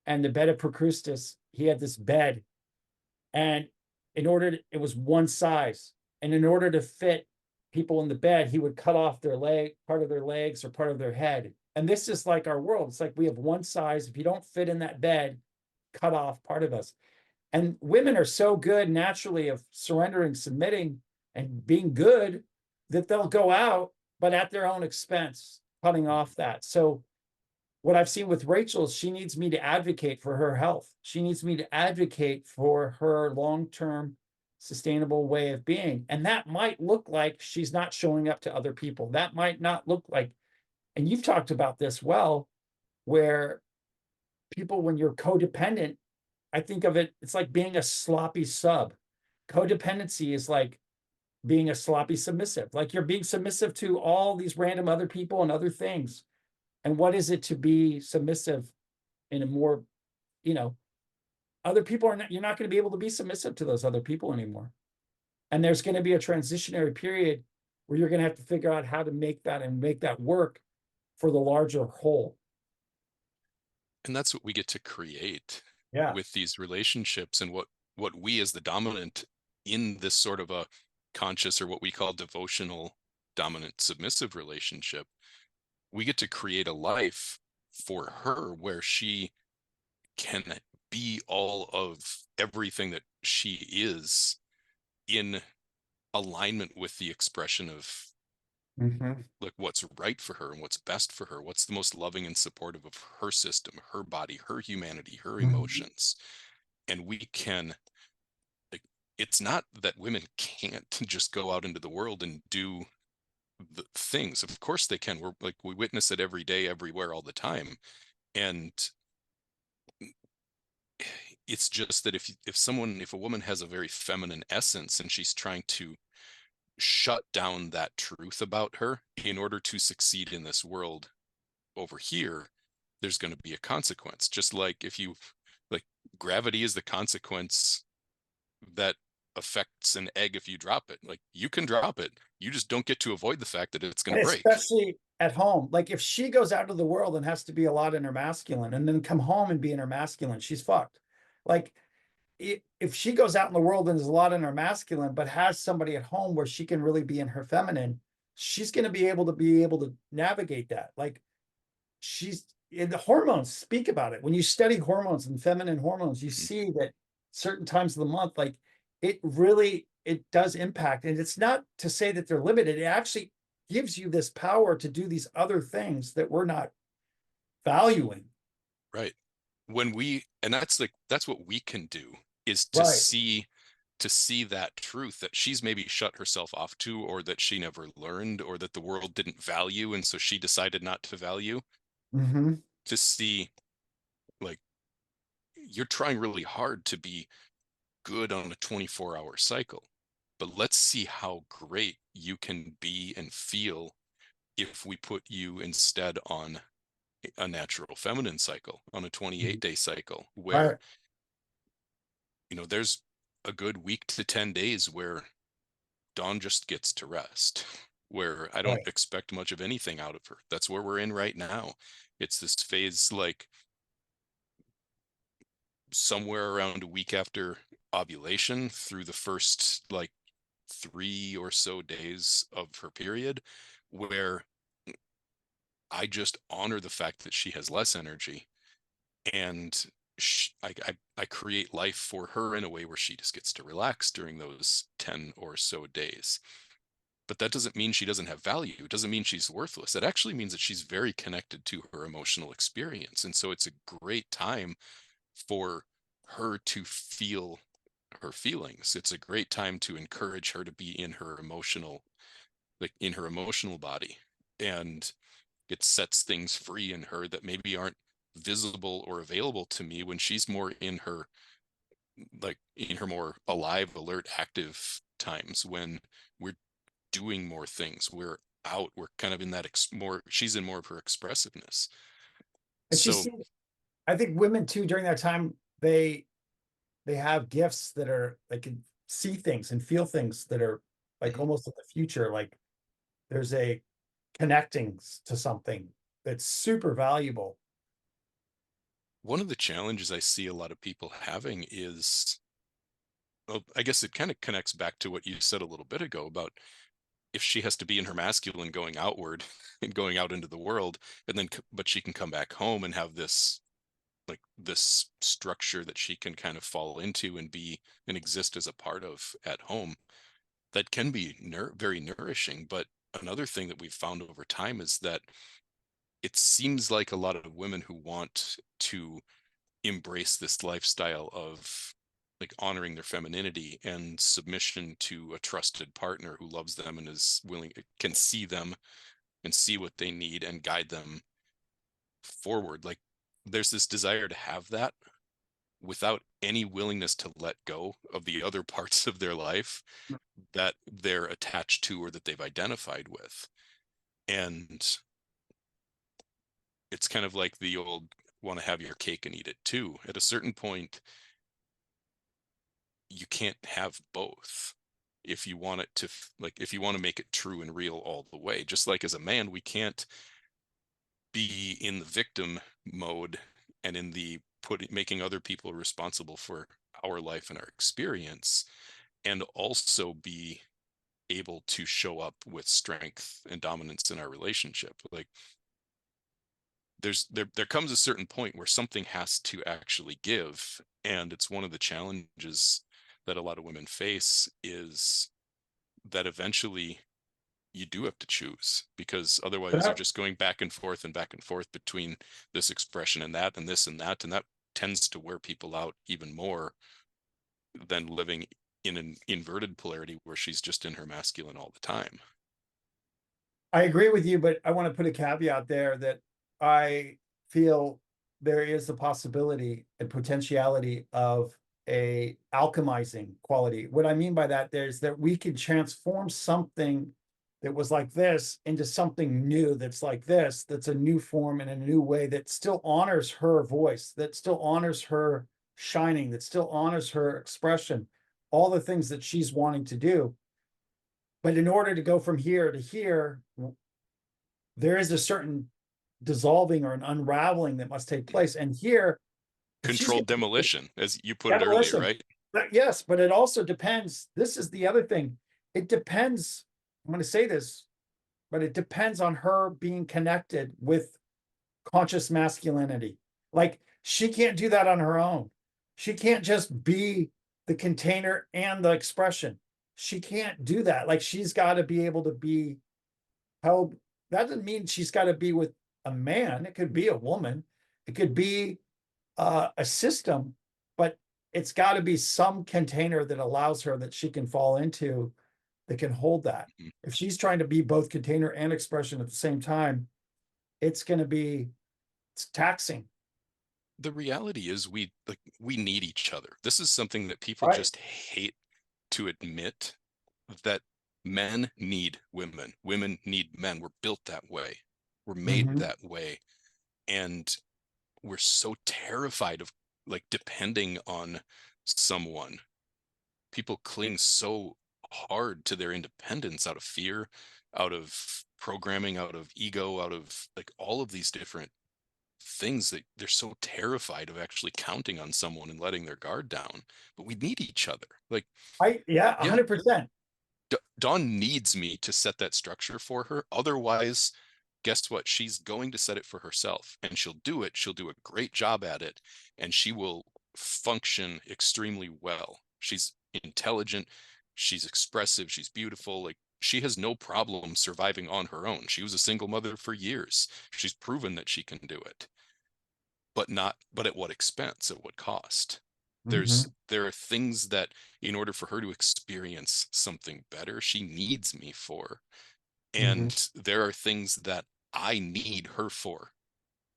And the bed of Procrustes, he had this bed, and it was one size. And in order to fit people in the bed, he would cut off part of their legs or part of their head. And this is like our world. It's like we have one size. If you don't fit in that bed, cut off part of us. And women are so good naturally of surrendering, submitting, and being good that they'll go out, but at their own expense, cutting off that. So what I've seen with Rachel is she needs me to advocate for her health. She needs me to advocate for her long-term sustainable way of being. And that might look like she's not showing up to other people. That might not look like, and you've talked about this well, where people, when you're codependent, I think of it, it's like being a sloppy sub. Codependency is like being a sloppy submissive. Like you're being submissive to all these random other people and other things. And what is it to be submissive in a more, other people you're not going to be able to be submissive to those other people anymore. And there's going to be a transitionary period where you're going to have to figure out how to make that work for the larger whole. And that's what we get to create Yeah. with these relationships, and what we as the dominant in this sort of a conscious, or what we call devotional dominant submissive relationship, we get to create a life for her where she can be all of everything that she is, in alignment with the expression of like what's right for her and what's best for her, what's the most loving and supportive of her system, her body, her humanity, her emotions. And we can, like, it's not that women can't just go out into the world and do the things. Of course they can. We witness it every day, everywhere, all the time. And it's just that if a woman has a very feminine essence and she's trying to shut down that truth about her in order to succeed in this world over here, there's going to be a consequence. Just like gravity is the consequence that affects an egg if you drop it. Like, you can drop it, you just don't get to avoid the fact that it's going to break. Especially at home. Like if she goes out to the world and has to be a lot in her masculine and then come home and be in her masculine, she's fucked. Like if she goes out in the world and is a lot in her masculine, but has somebody at home where she can really be in her feminine, she's going to be able to navigate that. Like she's the hormones speak about it. When you study hormones and feminine hormones, you see that certain times of the month, like it really it does impact. And it's not to say that they're limited. It actually gives you this power to do these other things that we're not valuing. Right. And that's what we can do, is Right. to see that truth that she's maybe shut herself off to, or that she never learned, or that the world didn't value, and so she decided not to value. Mm-hmm. To see, like, you're trying really hard to be good on a 24-hour cycle, but let's see how great you can be and feel if we put you instead on a natural feminine cycle, on a 28-day cycle, where, I, there's a good week to 10 days where Dawn just gets to rest, where I don't right. expect much of anything out of her. That's where we're in right now. It's this phase, like somewhere around a week after ovulation through the first like 3 or so days of her period, where I just honor the fact that she has less energy, and I create life for her in a way where she just gets to relax during those 10 or so days. But that doesn't mean she doesn't have value. It doesn't mean she's worthless. It actually means that she's very connected to her emotional experience. And so it's a great time for her to feel her feelings. It's a great time to encourage her to be in her emotional, like in her emotional body. And it sets things free in her that maybe aren't visible or available to me when she's more in her, like in her more alive, alert, active times, when we're doing more things, we're out, we're kind of in that more, she's in more of her expressiveness. And she So seems, I think women too during that time, they have gifts that are they can see things and feel things that are like almost in the future. Like there's a connecting to something that's super valuable. one of the challenges I see a lot of people having is, well, I guess it kind of connects back to what you said a little bit ago about if she has to be in her masculine going outward and going out into the world, and then but she can come back home and have this, like this structure that she can kind of fall into and be and exist as a part of at home, that can be very nourishing. But another thing that we've found over time is that it seems like a lot of women who want to embrace this lifestyle of like honoring their femininity and submission to a trusted partner who loves them and is willing, can see them and see what they need and guide them forward. Like there's this desire to have that without any willingness to let go of the other parts of their life that they're attached to or that they've identified with. And it's kind of like the old want to have your cake and eat it too. At a certain point, you can't have both if you want it to, like if you want to make it true and real all the way. Just like as a man, we can't be in the victim mode and in the making other people responsible for our life and our experience, and also be able to show up with strength and dominance in our relationship. Like there comes a certain point where something has to actually give, and it's one of the challenges that a lot of women face, is that eventually you do have to choose, because otherwise you're But just going back and forth between this expression and that and this and that tends to wear people out even more than living in an inverted polarity where she's just in her masculine all the time. I agree with you, but I want to put a caveat there that I feel there is the possibility and potentiality of a alchemizing quality. What I mean by that, there's that we could transform something that was like this into something new that's like this, that's a new form in a new way that still honors her voice, that still honors her shining, that still honors her expression, all the things that she's wanting to do. But in order to go from here to here, there is a certain dissolving or an unraveling that must take place. And here, If she's Controlled gonna do demolition, as you put it earlier, demolition, right? yes, but it also depends. This is the other thing. It depends. I'm going to say this, but it depends on her being connected with conscious masculinity. Like she can't do that on her own. She can't just be the container and the expression. She can't do that. Like she's got to be able to be held. That doesn't mean she's got to be with a man. It could be a woman. It could be a system, but it's got to be some container that allows her that she can fall into that can hold that. Mhm. If she's trying to be both container and expression at the same time, it's going to be it's taxing, The reality is we need each other. This is something that people right? just hate to admit, that men need women. Women need men. We're built that way. We're made Mm-hmm. that way. And we're so terrified of like depending on someone. People cling so hard to their independence out of fear, out of programming, out of ego, out of like all of these different things, that they're so terrified of actually counting on someone and letting their guard down. But we need each other. Like, Yeah, yeah, 100%. Dawn needs me to set that structure for her. Otherwise, guess what? She's going to set it for herself, and she'll do it. She'll do a great job at it, and she will function extremely well. She's intelligent, she's expressive, she's beautiful. Like, she has no problem surviving on her own. She was a single mother for years. She's proven that she can do it, but at what expense, at what cost? Mm-hmm. There are things that, in order for her to experience something better, she needs me for. Mm-hmm. And there are things that I need her for.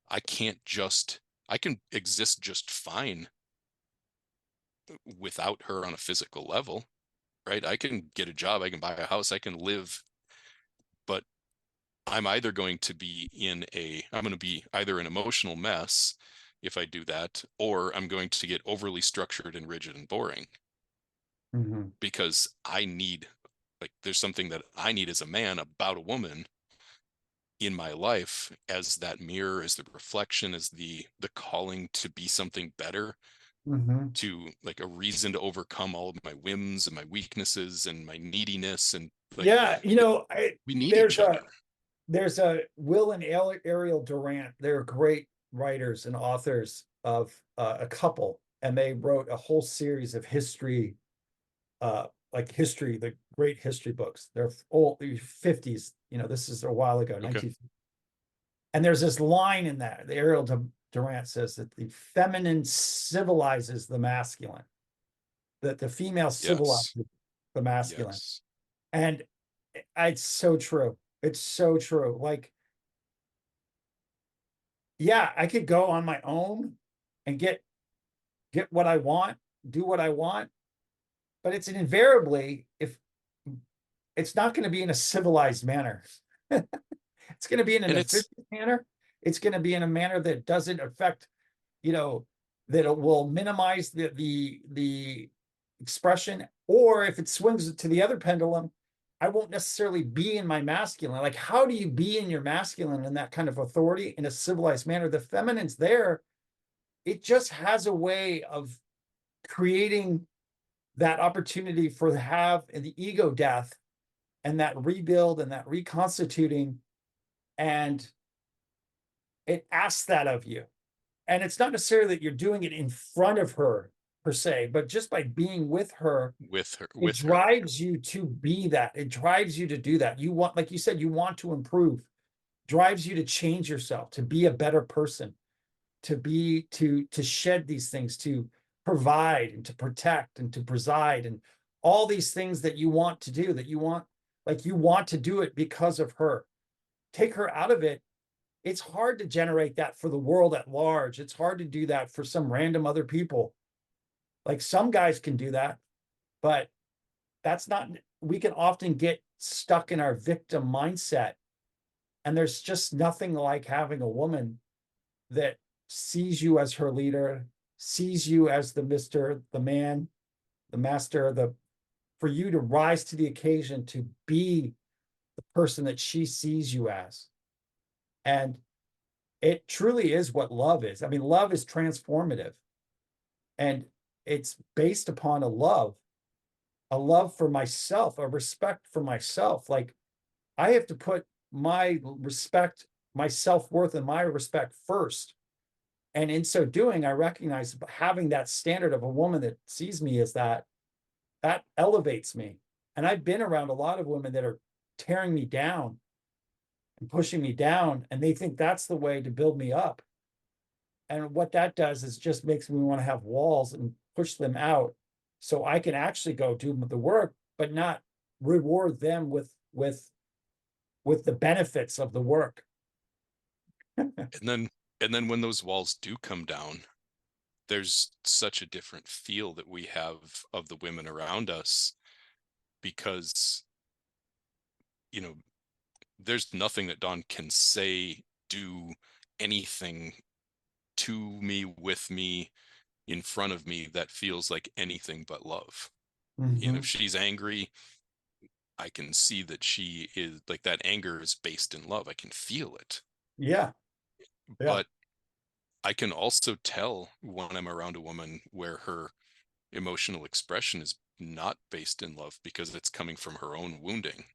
I can't just, I can exist just fine without her on a physical level, right? I can get a job, I can buy a house, I can live, but I'm going to be either an emotional mess if I do that, or I'm going to get overly structured and rigid and boring, Mm-hmm. because there's something that I need as a man about a woman in my life, as that mirror, as the reflection, as the calling to be something better, Mm-hmm. to like a reason to overcome all of my whims and my weaknesses and my neediness, and like Yeah, we need each other. there's a Will and Ariel Durant. They're great writers and authors of a couple, and they wrote a whole series of history, the great history books. They're old, 50s. This is a while ago, Okay. 19. And there's this line in that. The Ariel Durant says that the feminine civilizes the masculine, that the female Yes. civilizes the masculine. Yes. And it's so true. It's so true. Like, yeah, I could go on my own and get what I want, do what I want, but it's invariably if it's not going to be in a civilized manner. It's going to be in an And it's efficient manner. It's going to be in a manner that doesn't affect, you know, that it will minimize the expression. Or if it swings to the other pendulum, I won't necessarily be in my masculine. Like, how do you be in your masculine in that kind of authority in a civilized manner? The feminine's there. It just has a way of creating that opportunity for the have and the ego death and that rebuild and that reconstituting. And it asks that of you. And it's not necessarily that you're doing it in front of her per se, but just by being with her, it with her. drives you to be that. It drives you to do that. You want, like you said, you want to improve, drives you to change yourself, to be a better person, to shed these things, to provide and to protect and to preside and all these things that you want to do, like you want to do it because of her. Take her out of it. It's hard to generate that for the world at large. It's hard to do that for some random other people. Like some guys can do that, but that's not, we can often get stuck in our victim mindset. And there's just nothing like having a woman that sees you as her leader, sees you as the Mr., the man, the master, for you to rise to the occasion to be the person that she sees you as. And it truly is what love is. I mean, love is transformative. And it's based upon a love for myself, a respect for myself. Like I have to put my respect, my self-worth and my respect first. And in so doing, I recognize having that standard of a woman that sees me as that elevates me. And I've been around a lot of women that are tearing me down and pushing me down, and they think that's the way to build me up. And what that does is just makes me want to have walls and push them out so I can actually go do the work, but not reward them with the benefits of the work. And then when those walls do come down, there's such a different feel that we have of the women around us because, you know, there's nothing that Dawn can say, do anything to me, with me, in front of me that feels like anything but love. And if Mhm. she's angry, I can see that she is like that anger is based in love. I can feel it. Yeah, yeah. But I can also tell when I'm around a woman where her emotional expression is not based in love because it's coming from her own wounding.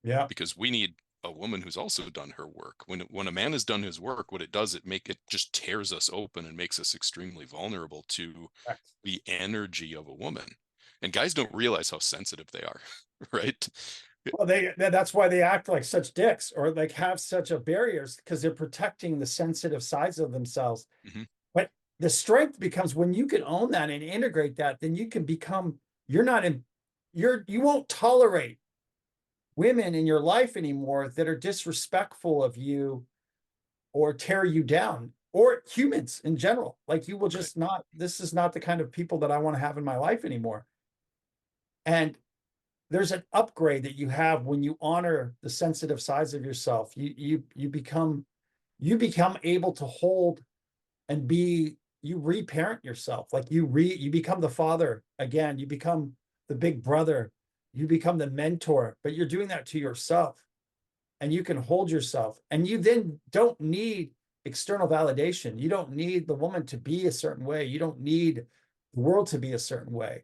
Yeah. Because we need a woman who's also done her work. When a man has done his work, what it does, it just tears us open and makes us extremely vulnerable to Correct. the energy of a woman. And guys don't realize how sensitive they are, right? Well, that's why they act like such dicks or like have such a barriers because they're protecting the sensitive sides of themselves. Mm-hmm. But the strength becomes when you can own that and integrate that, then you can become you're not in you won't tolerate women in your life anymore that are disrespectful of you or tear you down or humans in general. Like you will Right. just not, this is not the kind of people that I want to have in my life anymore. And there's an upgrade that you have when you honor the sensitive sides of yourself. You become able to hold and be you reparent yourself. Like you become the father again, you become the big brother, you become the mentor, but you're doing that to yourself and you can hold yourself and you then don't need external validation. You don't need the woman to be a certain way. You don't need the world to be a certain way.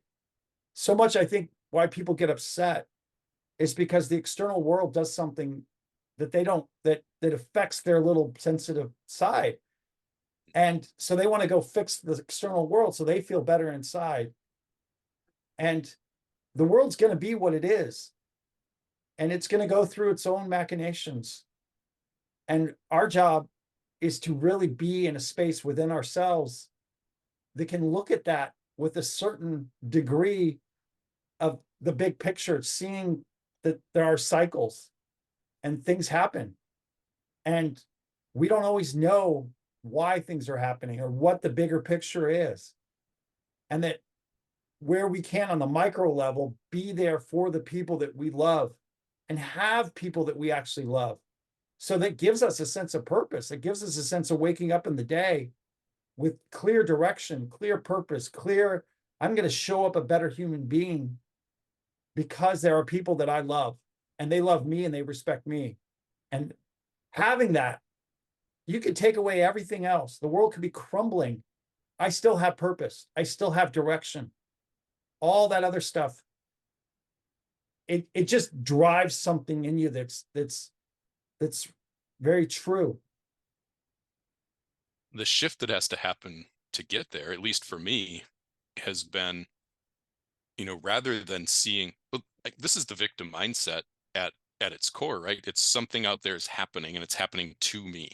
So much I think why people get upset is because the external world does something that they don't that affects their little sensitive side. And so they want to go fix the external world so they feel better inside. And the world's going to be what it is. And it's going to go through its own machinations. And our job is to really be in a space within ourselves that can look at that with a certain degree of the big picture, seeing that there are cycles and things happen. And we don't always know why things are happening or what the bigger picture is. And that where we can on the micro level, be there for the people that we love and have people that we actually love. So that gives us a sense of purpose. It gives us a sense of waking up in the day with clear direction, clear purpose, clear, I'm going to show up a better human being because there are people that I love and they love me and they respect me. And having that, you could take away everything else. The world could be crumbling. I still have purpose. I still have direction. All that other stuff. It just drives something in you that's very true. The shift that has to happen to get there, at least for me, has been, rather than seeing, like, this is the victim mindset at its core, right? It's something out there is happening and it's happening to me.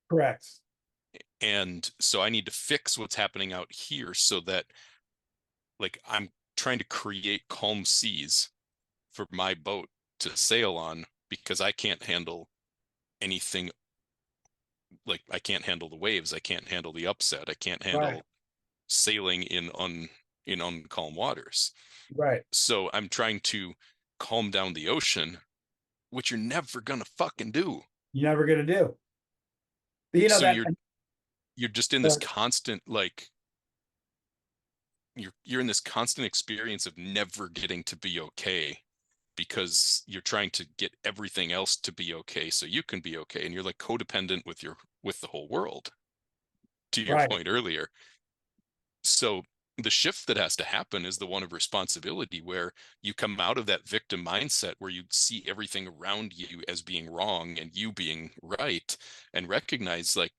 Correct. And so I need to fix what's happening out here so that, like, I'm trying to create calm seas for my boat to sail on because I can't handle anything. Like, I can't handle the waves, I can't handle the upset, I can't Right. handle sailing in uncalm waters. Right. So I'm trying to calm down the ocean, which you're never gonna fucking do. You're never going to do. But you know So that you're just in this constant, like, you're in this constant experience of never getting to be okay because you're trying to get everything else to be okay so you can be okay, and you're like codependent with the whole world, to your right. point earlier. So the shift that has to happen is the one of responsibility, where you come out of that victim mindset where you see everything around you as being wrong and you being right, and recognize, like,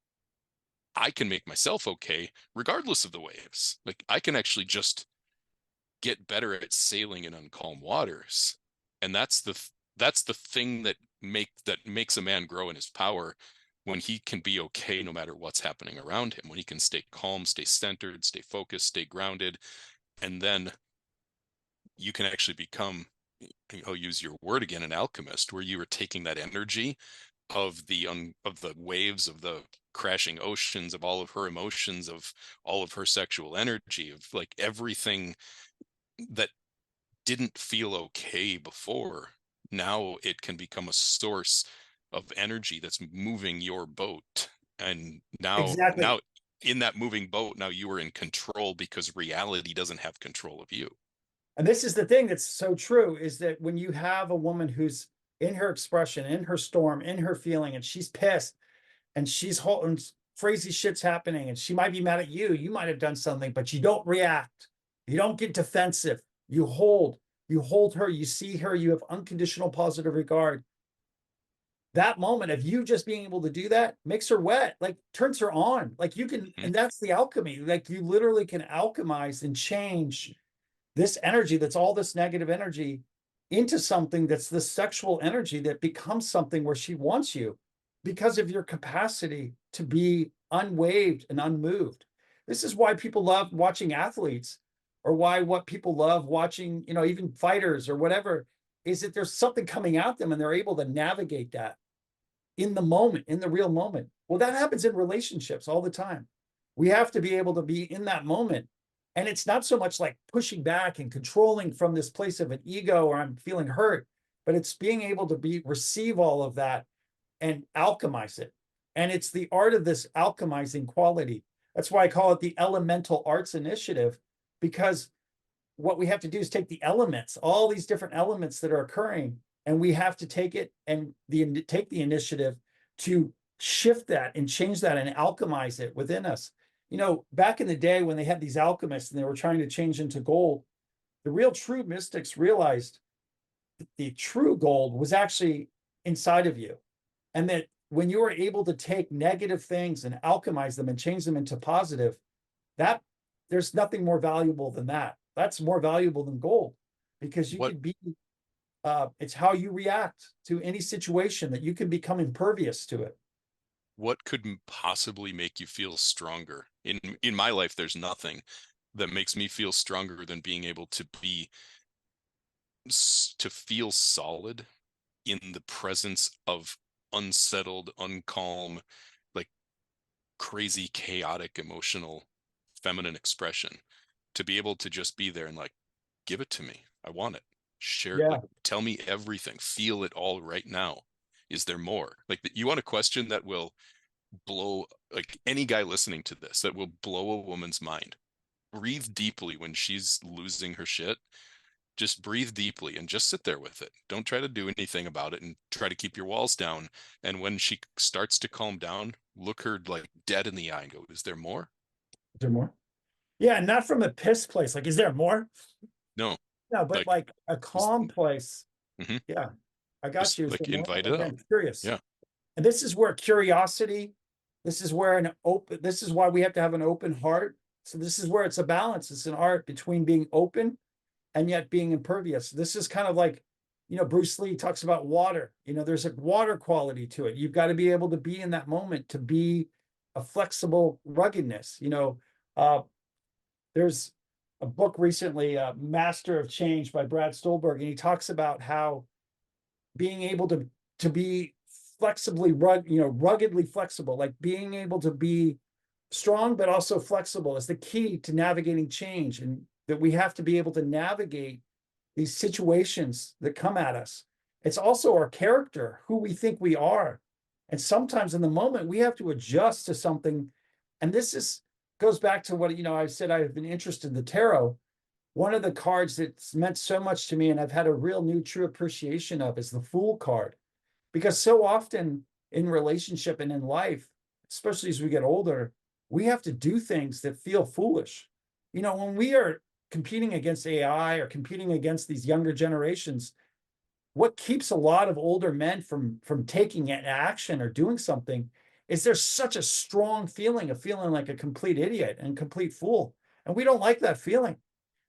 I can make myself okay regardless of the waves. Like, I can actually just get better at sailing in uncalm waters. And that's the thing that makes a man grow in his power, when he can be okay no matter what's happening around him, when he can stay calm, stay centered, stay focused, stay grounded. And then you can actually become, I'll use your word again, an alchemist, where you are taking that energy of the waves, of the crashing oceans, of all of her emotions, of all of her sexual energy, of like everything that didn't feel okay before. Now it can become a source of energy that's moving your boat. And now Exactly. in that moving boat, now you are in control, because reality doesn't have control of you. And this is the thing that's so true, is that when you have a woman who's in her expression, in her storm, in her feeling, and she's pissed and she's holding crazy shit's happening and she might be mad at you, you might have done something, but you don't react. You don't get defensive. You hold her, you see her, you have unconditional positive regard. That moment of you just being able to do that makes her wet, like turns her on. Like you can, Mhm. and that's the alchemy. Like you literally can alchemize and change this energy that's all this negative energy into something that's this sexual energy that becomes something where she wants you because of your capacity to be unwaved and unmoved. This is why people love watching athletes, or why what people love watching, even fighters or whatever, is that there's something coming at them and they're able to navigate that in the moment, in the real moment. Well, that happens in relationships all the time. We have to be able to be in that moment. And it's not so much like pushing back and controlling from this place of an ego or I'm feeling hurt, but it's being able to receive all of that and alchemize it. And it's the art of this alchemizing quality. That's why I call it the Elemental Arts Initiative, because what we have to do is take the elements, all these different elements that are occurring, and we have to take it and take the initiative to shift that and change that and alchemize it within us. Back in the day when they had these alchemists and they were trying to change into gold, the real true mystics realized that the true gold was actually inside of you. And that when you are able to take negative things and alchemize them and change them into positive, that there's nothing more valuable than that. That's more valuable than gold, because you What could be, it's how you react to any situation that you can become impervious to it. what could possibly make you feel stronger? In my life, there's nothing that makes me feel stronger than being able to feel solid in the presence of unsettled, uncalm, like crazy, chaotic, emotional, feminine expression. To be able to just be there and like, give it to me. I want it. Share, Yeah. like, tell me everything. Feel it all right now. Is there more? Like, you want a question that will blow, like, any guy listening to this, that will blow a woman's mind. Breathe deeply when she's losing her shit. Just breathe deeply and just sit there with it. Don't try to do anything about it and try to keep your walls down. And when she starts to calm down, look her like dead in the eye and go, is there more? Is there more? Yeah, not from a piss place. Like, is there more? No. No, but Like, like a calm place. mhm. Yeah, I got Just you. Is like there more? invite it Okay, up. I'm curious. Yeah. And this is where curiosity, this is why we have to have an open heart. So this is where it's a balance. It's an art between being open and yet being impervious. This is kind of like, Bruce Lee talks about water. There's a water quality to it. You've got to be able to be in that moment, to be a flexible ruggedness. There's a book recently, Master of Change by Brad Stolberg, and he talks about how being able to be ruggedly flexible, like being able to be strong but also flexible, is the key to navigating change, and that we have to be able to navigate these situations that come at us. It's also our character, who we think we are. And sometimes in the moment, we have to adjust to something. And this is goes back to what, I said I've been interested in the tarot. One of the cards that's meant so much to me and I've had a real new true appreciation of is the Fool card. Because so often in relationship and in life, especially as we get older, we have to do things that feel foolish. When we are competing against AI or competing against these younger generations, what keeps a lot of older men from taking action or doing something is there's such a strong feeling of feeling like a complete idiot and complete fool. And we don't like that feeling.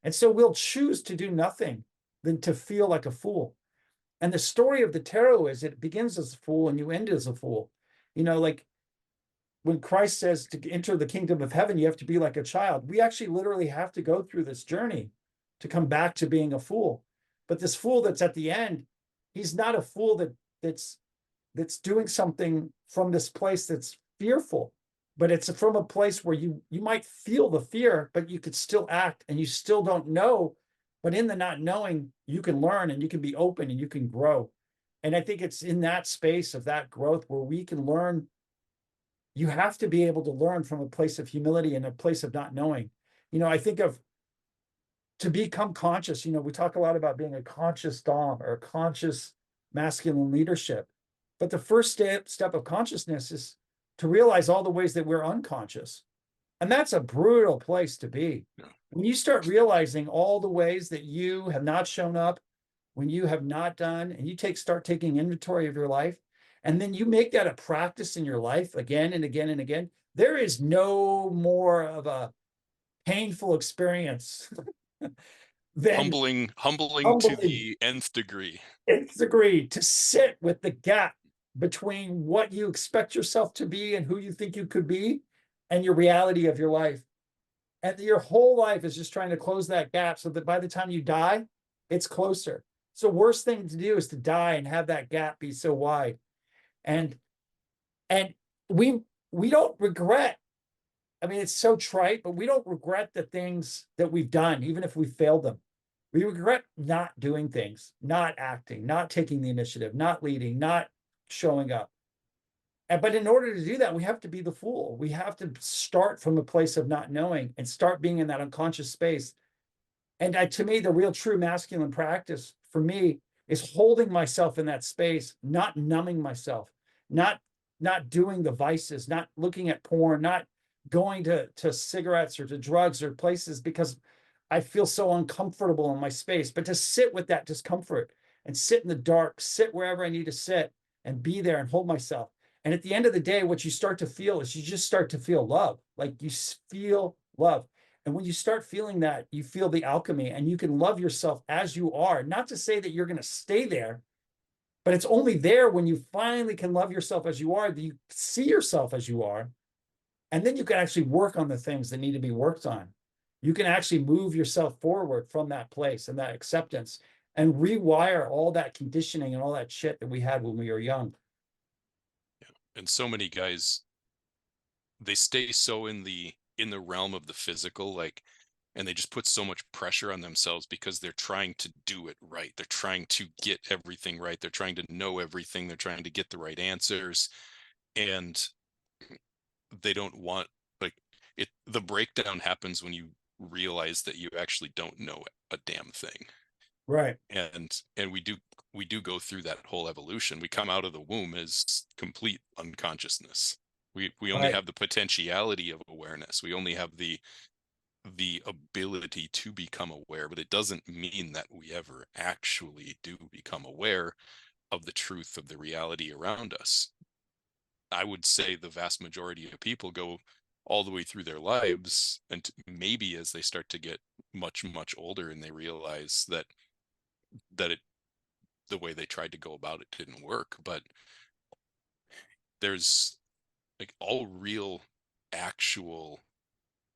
And so we'll choose to do nothing than to feel like a fool. And the story of the tarot is it begins as a fool and you end as a fool. Like when Christ says to enter the kingdom of heaven, you have to be like a child. We actually literally have to go through this journey to come back to being a fool. But this fool that's at the end, he's not a fool that's doing something from this place that's fearful, but it's from a place where you might feel the fear, but you could still act and you still don't know. But in the not knowing, you can learn and you can be open and you can grow. And I think it's in that space of that growth where we can learn. You have to be able to learn from a place of humility and a place of not knowing. I think of to become conscious, we talk a lot about being a conscious dom or a conscious masculine leadership. But the first step of consciousness is to realize all the ways that we're unconscious. And that's a brutal place to be. Yeah. When you start realizing all the ways that you have not shown up, when you have not done, and you start taking inventory of your life, and then you make that a practice in your life again and again and again, there is no more of a painful experience than Humbling to humbling. the nth degree. It's agreed to sit with the gap between what you expect yourself to be and who you think you could be and your reality of your life. And your whole life is just trying to close that gap so that by the time you die, it's closer. So worst thing to do is to die and have that gap be so wide. And and we we don't regret. I mean, it's so trite, but we don't regret the things that we've done, even if we failed them. We regret not doing things, not acting, not taking the initiative, not leading, not showing up. But in order to do that, we have to be the fool. We have to start from a place of not knowing and start being in that unconscious space. And to me, the real true masculine practice for me is holding myself in that space, not numbing myself, not not doing the vices, not looking at porn, not going to cigarettes or to drugs or places because I feel so uncomfortable in my space, but to sit with that discomfort and sit in the dark, sit wherever I need to sit and be there and hold myself. And at the end of the day, what you start to feel is you just start to feel love. Like you feel love. And when you start feeling that, you feel the alchemy and you can love yourself as you are. Not to say that you're going to stay there, but it's only there when you finally can love yourself as you are that you see yourself as you are. And then you can actually work on the things that need to be worked on. You can actually move yourself forward from that place and that acceptance and rewire all that conditioning and all that shit that we had when we were young. Yeah. And so many guys, they stay so in the realm of the physical, like, and they just put so much pressure on themselves because they're trying to do it right. They're trying to get everything right. They're trying to know everything. They're trying to get the right answers. And they don't want, like, it, the breakdown happens when you realize that you actually don't know a damn thing. Right. And we do go through that whole evolution. We come out of the womb as complete unconsciousness. We only Right. have the potentiality of awareness. We only have the ability to become aware, but it doesn't mean that we ever actually do become aware of the truth of the reality around us. I would say the vast majority of people go all the way through their lives, and maybe as they start to get much, much older and they realize that it the way they tried to go about it didn't work. But there's like all real actual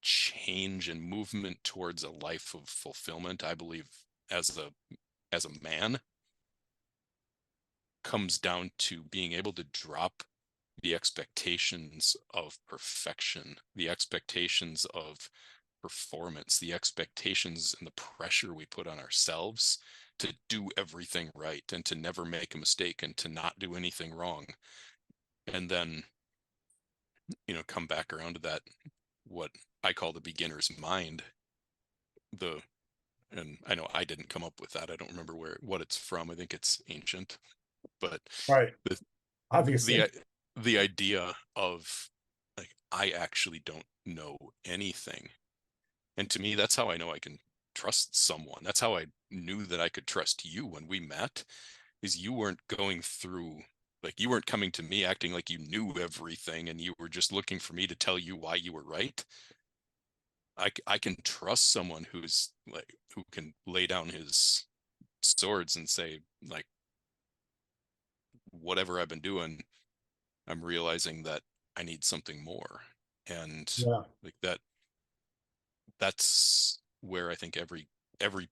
change and movement towards a life of fulfillment, I believe, as a man, comes down to being able to drop the expectations of perfection, the expectations of performance, the expectations and the pressure we put on ourselves to do everything right and to never make a mistake and to not do anything wrong. And then, come back around to that, what I call the beginner's mind. The and I know I didn't come up with that. I don't remember what it's from. I think it's ancient, but Right. the Obviously. the idea of, like, I actually don't know anything, And to me, that's how I know I can trust someone. That's how I knew that I could trust you when we met, is you weren't going through, like, you weren't coming to me acting like you knew everything and you were just looking for me to tell you why you were right. I can trust someone who's like, who can lay down his swords and say, like, whatever I've been doing, I'm realizing that I need something more. And Yeah. like that's where I think every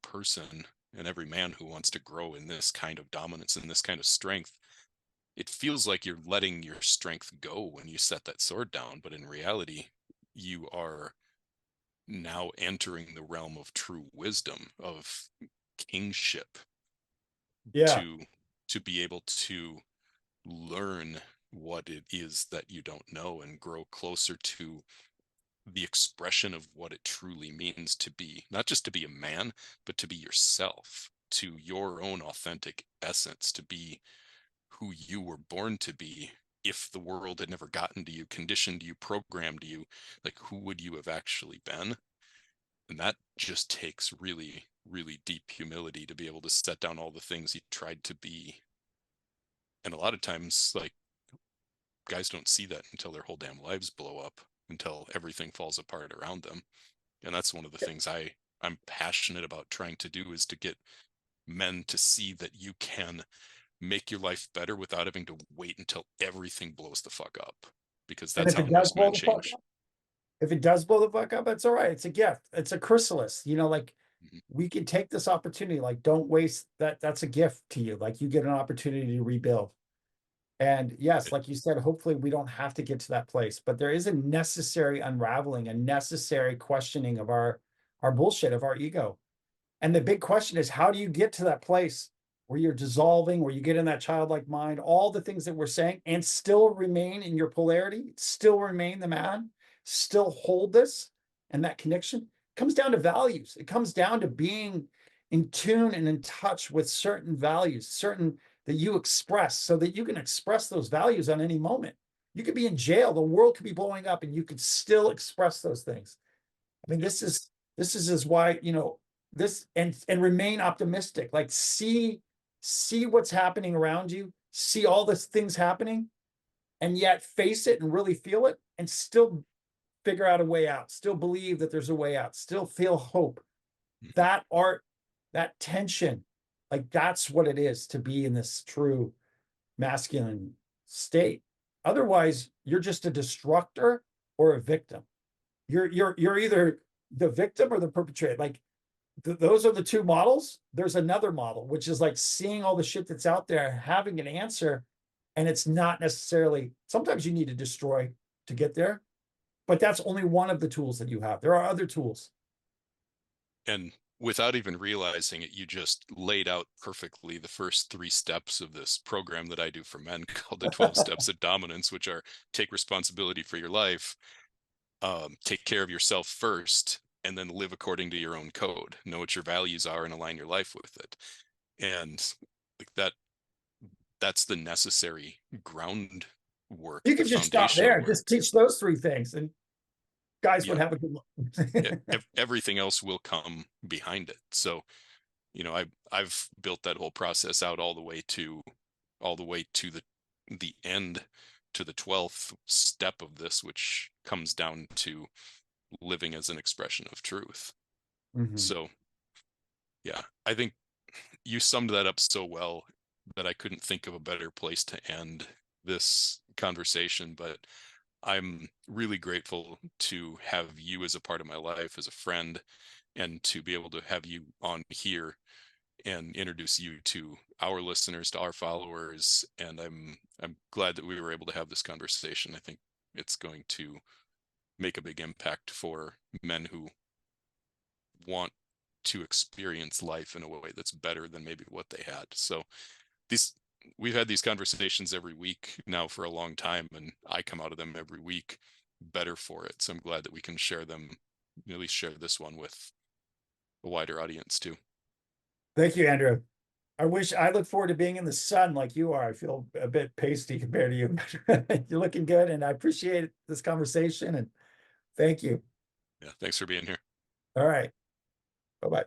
person and every man who wants to grow in this kind of dominance and this kind of strength, it feels like you're letting your strength go when you set that sword down, but in reality, you are now entering the realm of true wisdom, of kingship, Yeah. to be able to learn what it is that you don't know and grow closer to the expression of what it truly means to be, not just to be a man, but to be yourself, to your own authentic essence, to be who you were born to be. If the world had never gotten to you, conditioned you, programmed you, like, who would you have actually been? And that just takes really, really deep humility to be able to set down all the things you tried to be. And a lot of times, like, guys don't see that until their whole damn lives blow up, until everything falls apart around them. And that's one of the things I'm passionate about trying to do, is to get men to see that you can make your life better without having to wait until everything blows the fuck up, because And that's if how it does most blow men the fuck change. up, if it does blow the fuck up, it's all right. It's a gift. It's a chrysalis. Like Mhm. we can take this opportunity. Like, don't waste that. That's a gift to you. Like you get an opportunity to rebuild. And yes, like you said, hopefully we don't have to get to that place, but there is a necessary unraveling, a necessary questioning of our bullshit, of our ego. And the big question is, how do you get to that place where you're dissolving, where you get in that childlike mind, all the things that we're saying, and still remain in your polarity, still remain the man, still hold this and that connection? It comes down to values. It comes down to being in tune and in touch with certain values, certain that you express, so that you can express those values on any moment. You could be in jail, the world could be blowing up, and you could still express those things. I mean, Yeah. this is why, this, and remain optimistic. Like see what's happening around you, see all these things happening, and yet face it and really feel it, and still figure out a way out. Still believe that there's a way out. Still feel hope. Mhm. That art, that tension, like that's what it is to be in this true masculine state. Otherwise, you're just a destructor or a victim. You're either the victim or the perpetrator. Like those are the two models. There's another model, which is like seeing all the shit that's out there, having an answer, and it's not necessarily. Sometimes you need to destroy to get there, but that's only one of the tools that you have. There are other tools. And without even realizing it, you just laid out perfectly the first three steps of this program that I do for men called the 12 Steps of Dominance, which are: take responsibility for your life, take care of yourself first, and then live according to your own code. Know what your values are and align your life with it. And like that's the necessary groundwork, You the could just stop foundational there, work. just teach those three things, and guys would Yeah, have a good one. everything else will come behind it. So, I've built that whole process out all the way to the end, to the 12th step of this, which comes down to living as an expression of truth. Mhm. So, yeah, I think you summed that up so well that I couldn't think of a better place to end this conversation. But I'm really grateful to have you as a part of my life, as a friend, and to be able to have you on here and introduce you to our listeners, to our followers. And I'm glad that we were able to have this conversation. I think it's going to make a big impact for men who want to experience life in a way that's better than maybe what they had. So these we've had these conversations every week now for a long time, and I come out of them every week better for it. So I'm glad that we can share them, at least share this one with a wider audience too. Thank you, Andrew. I look forward to being in the sun like you are. I feel a bit pasty compared to you. You're looking good, and I appreciate this conversation, and thank you. Yeah, thanks for being here. All right. Bye-bye.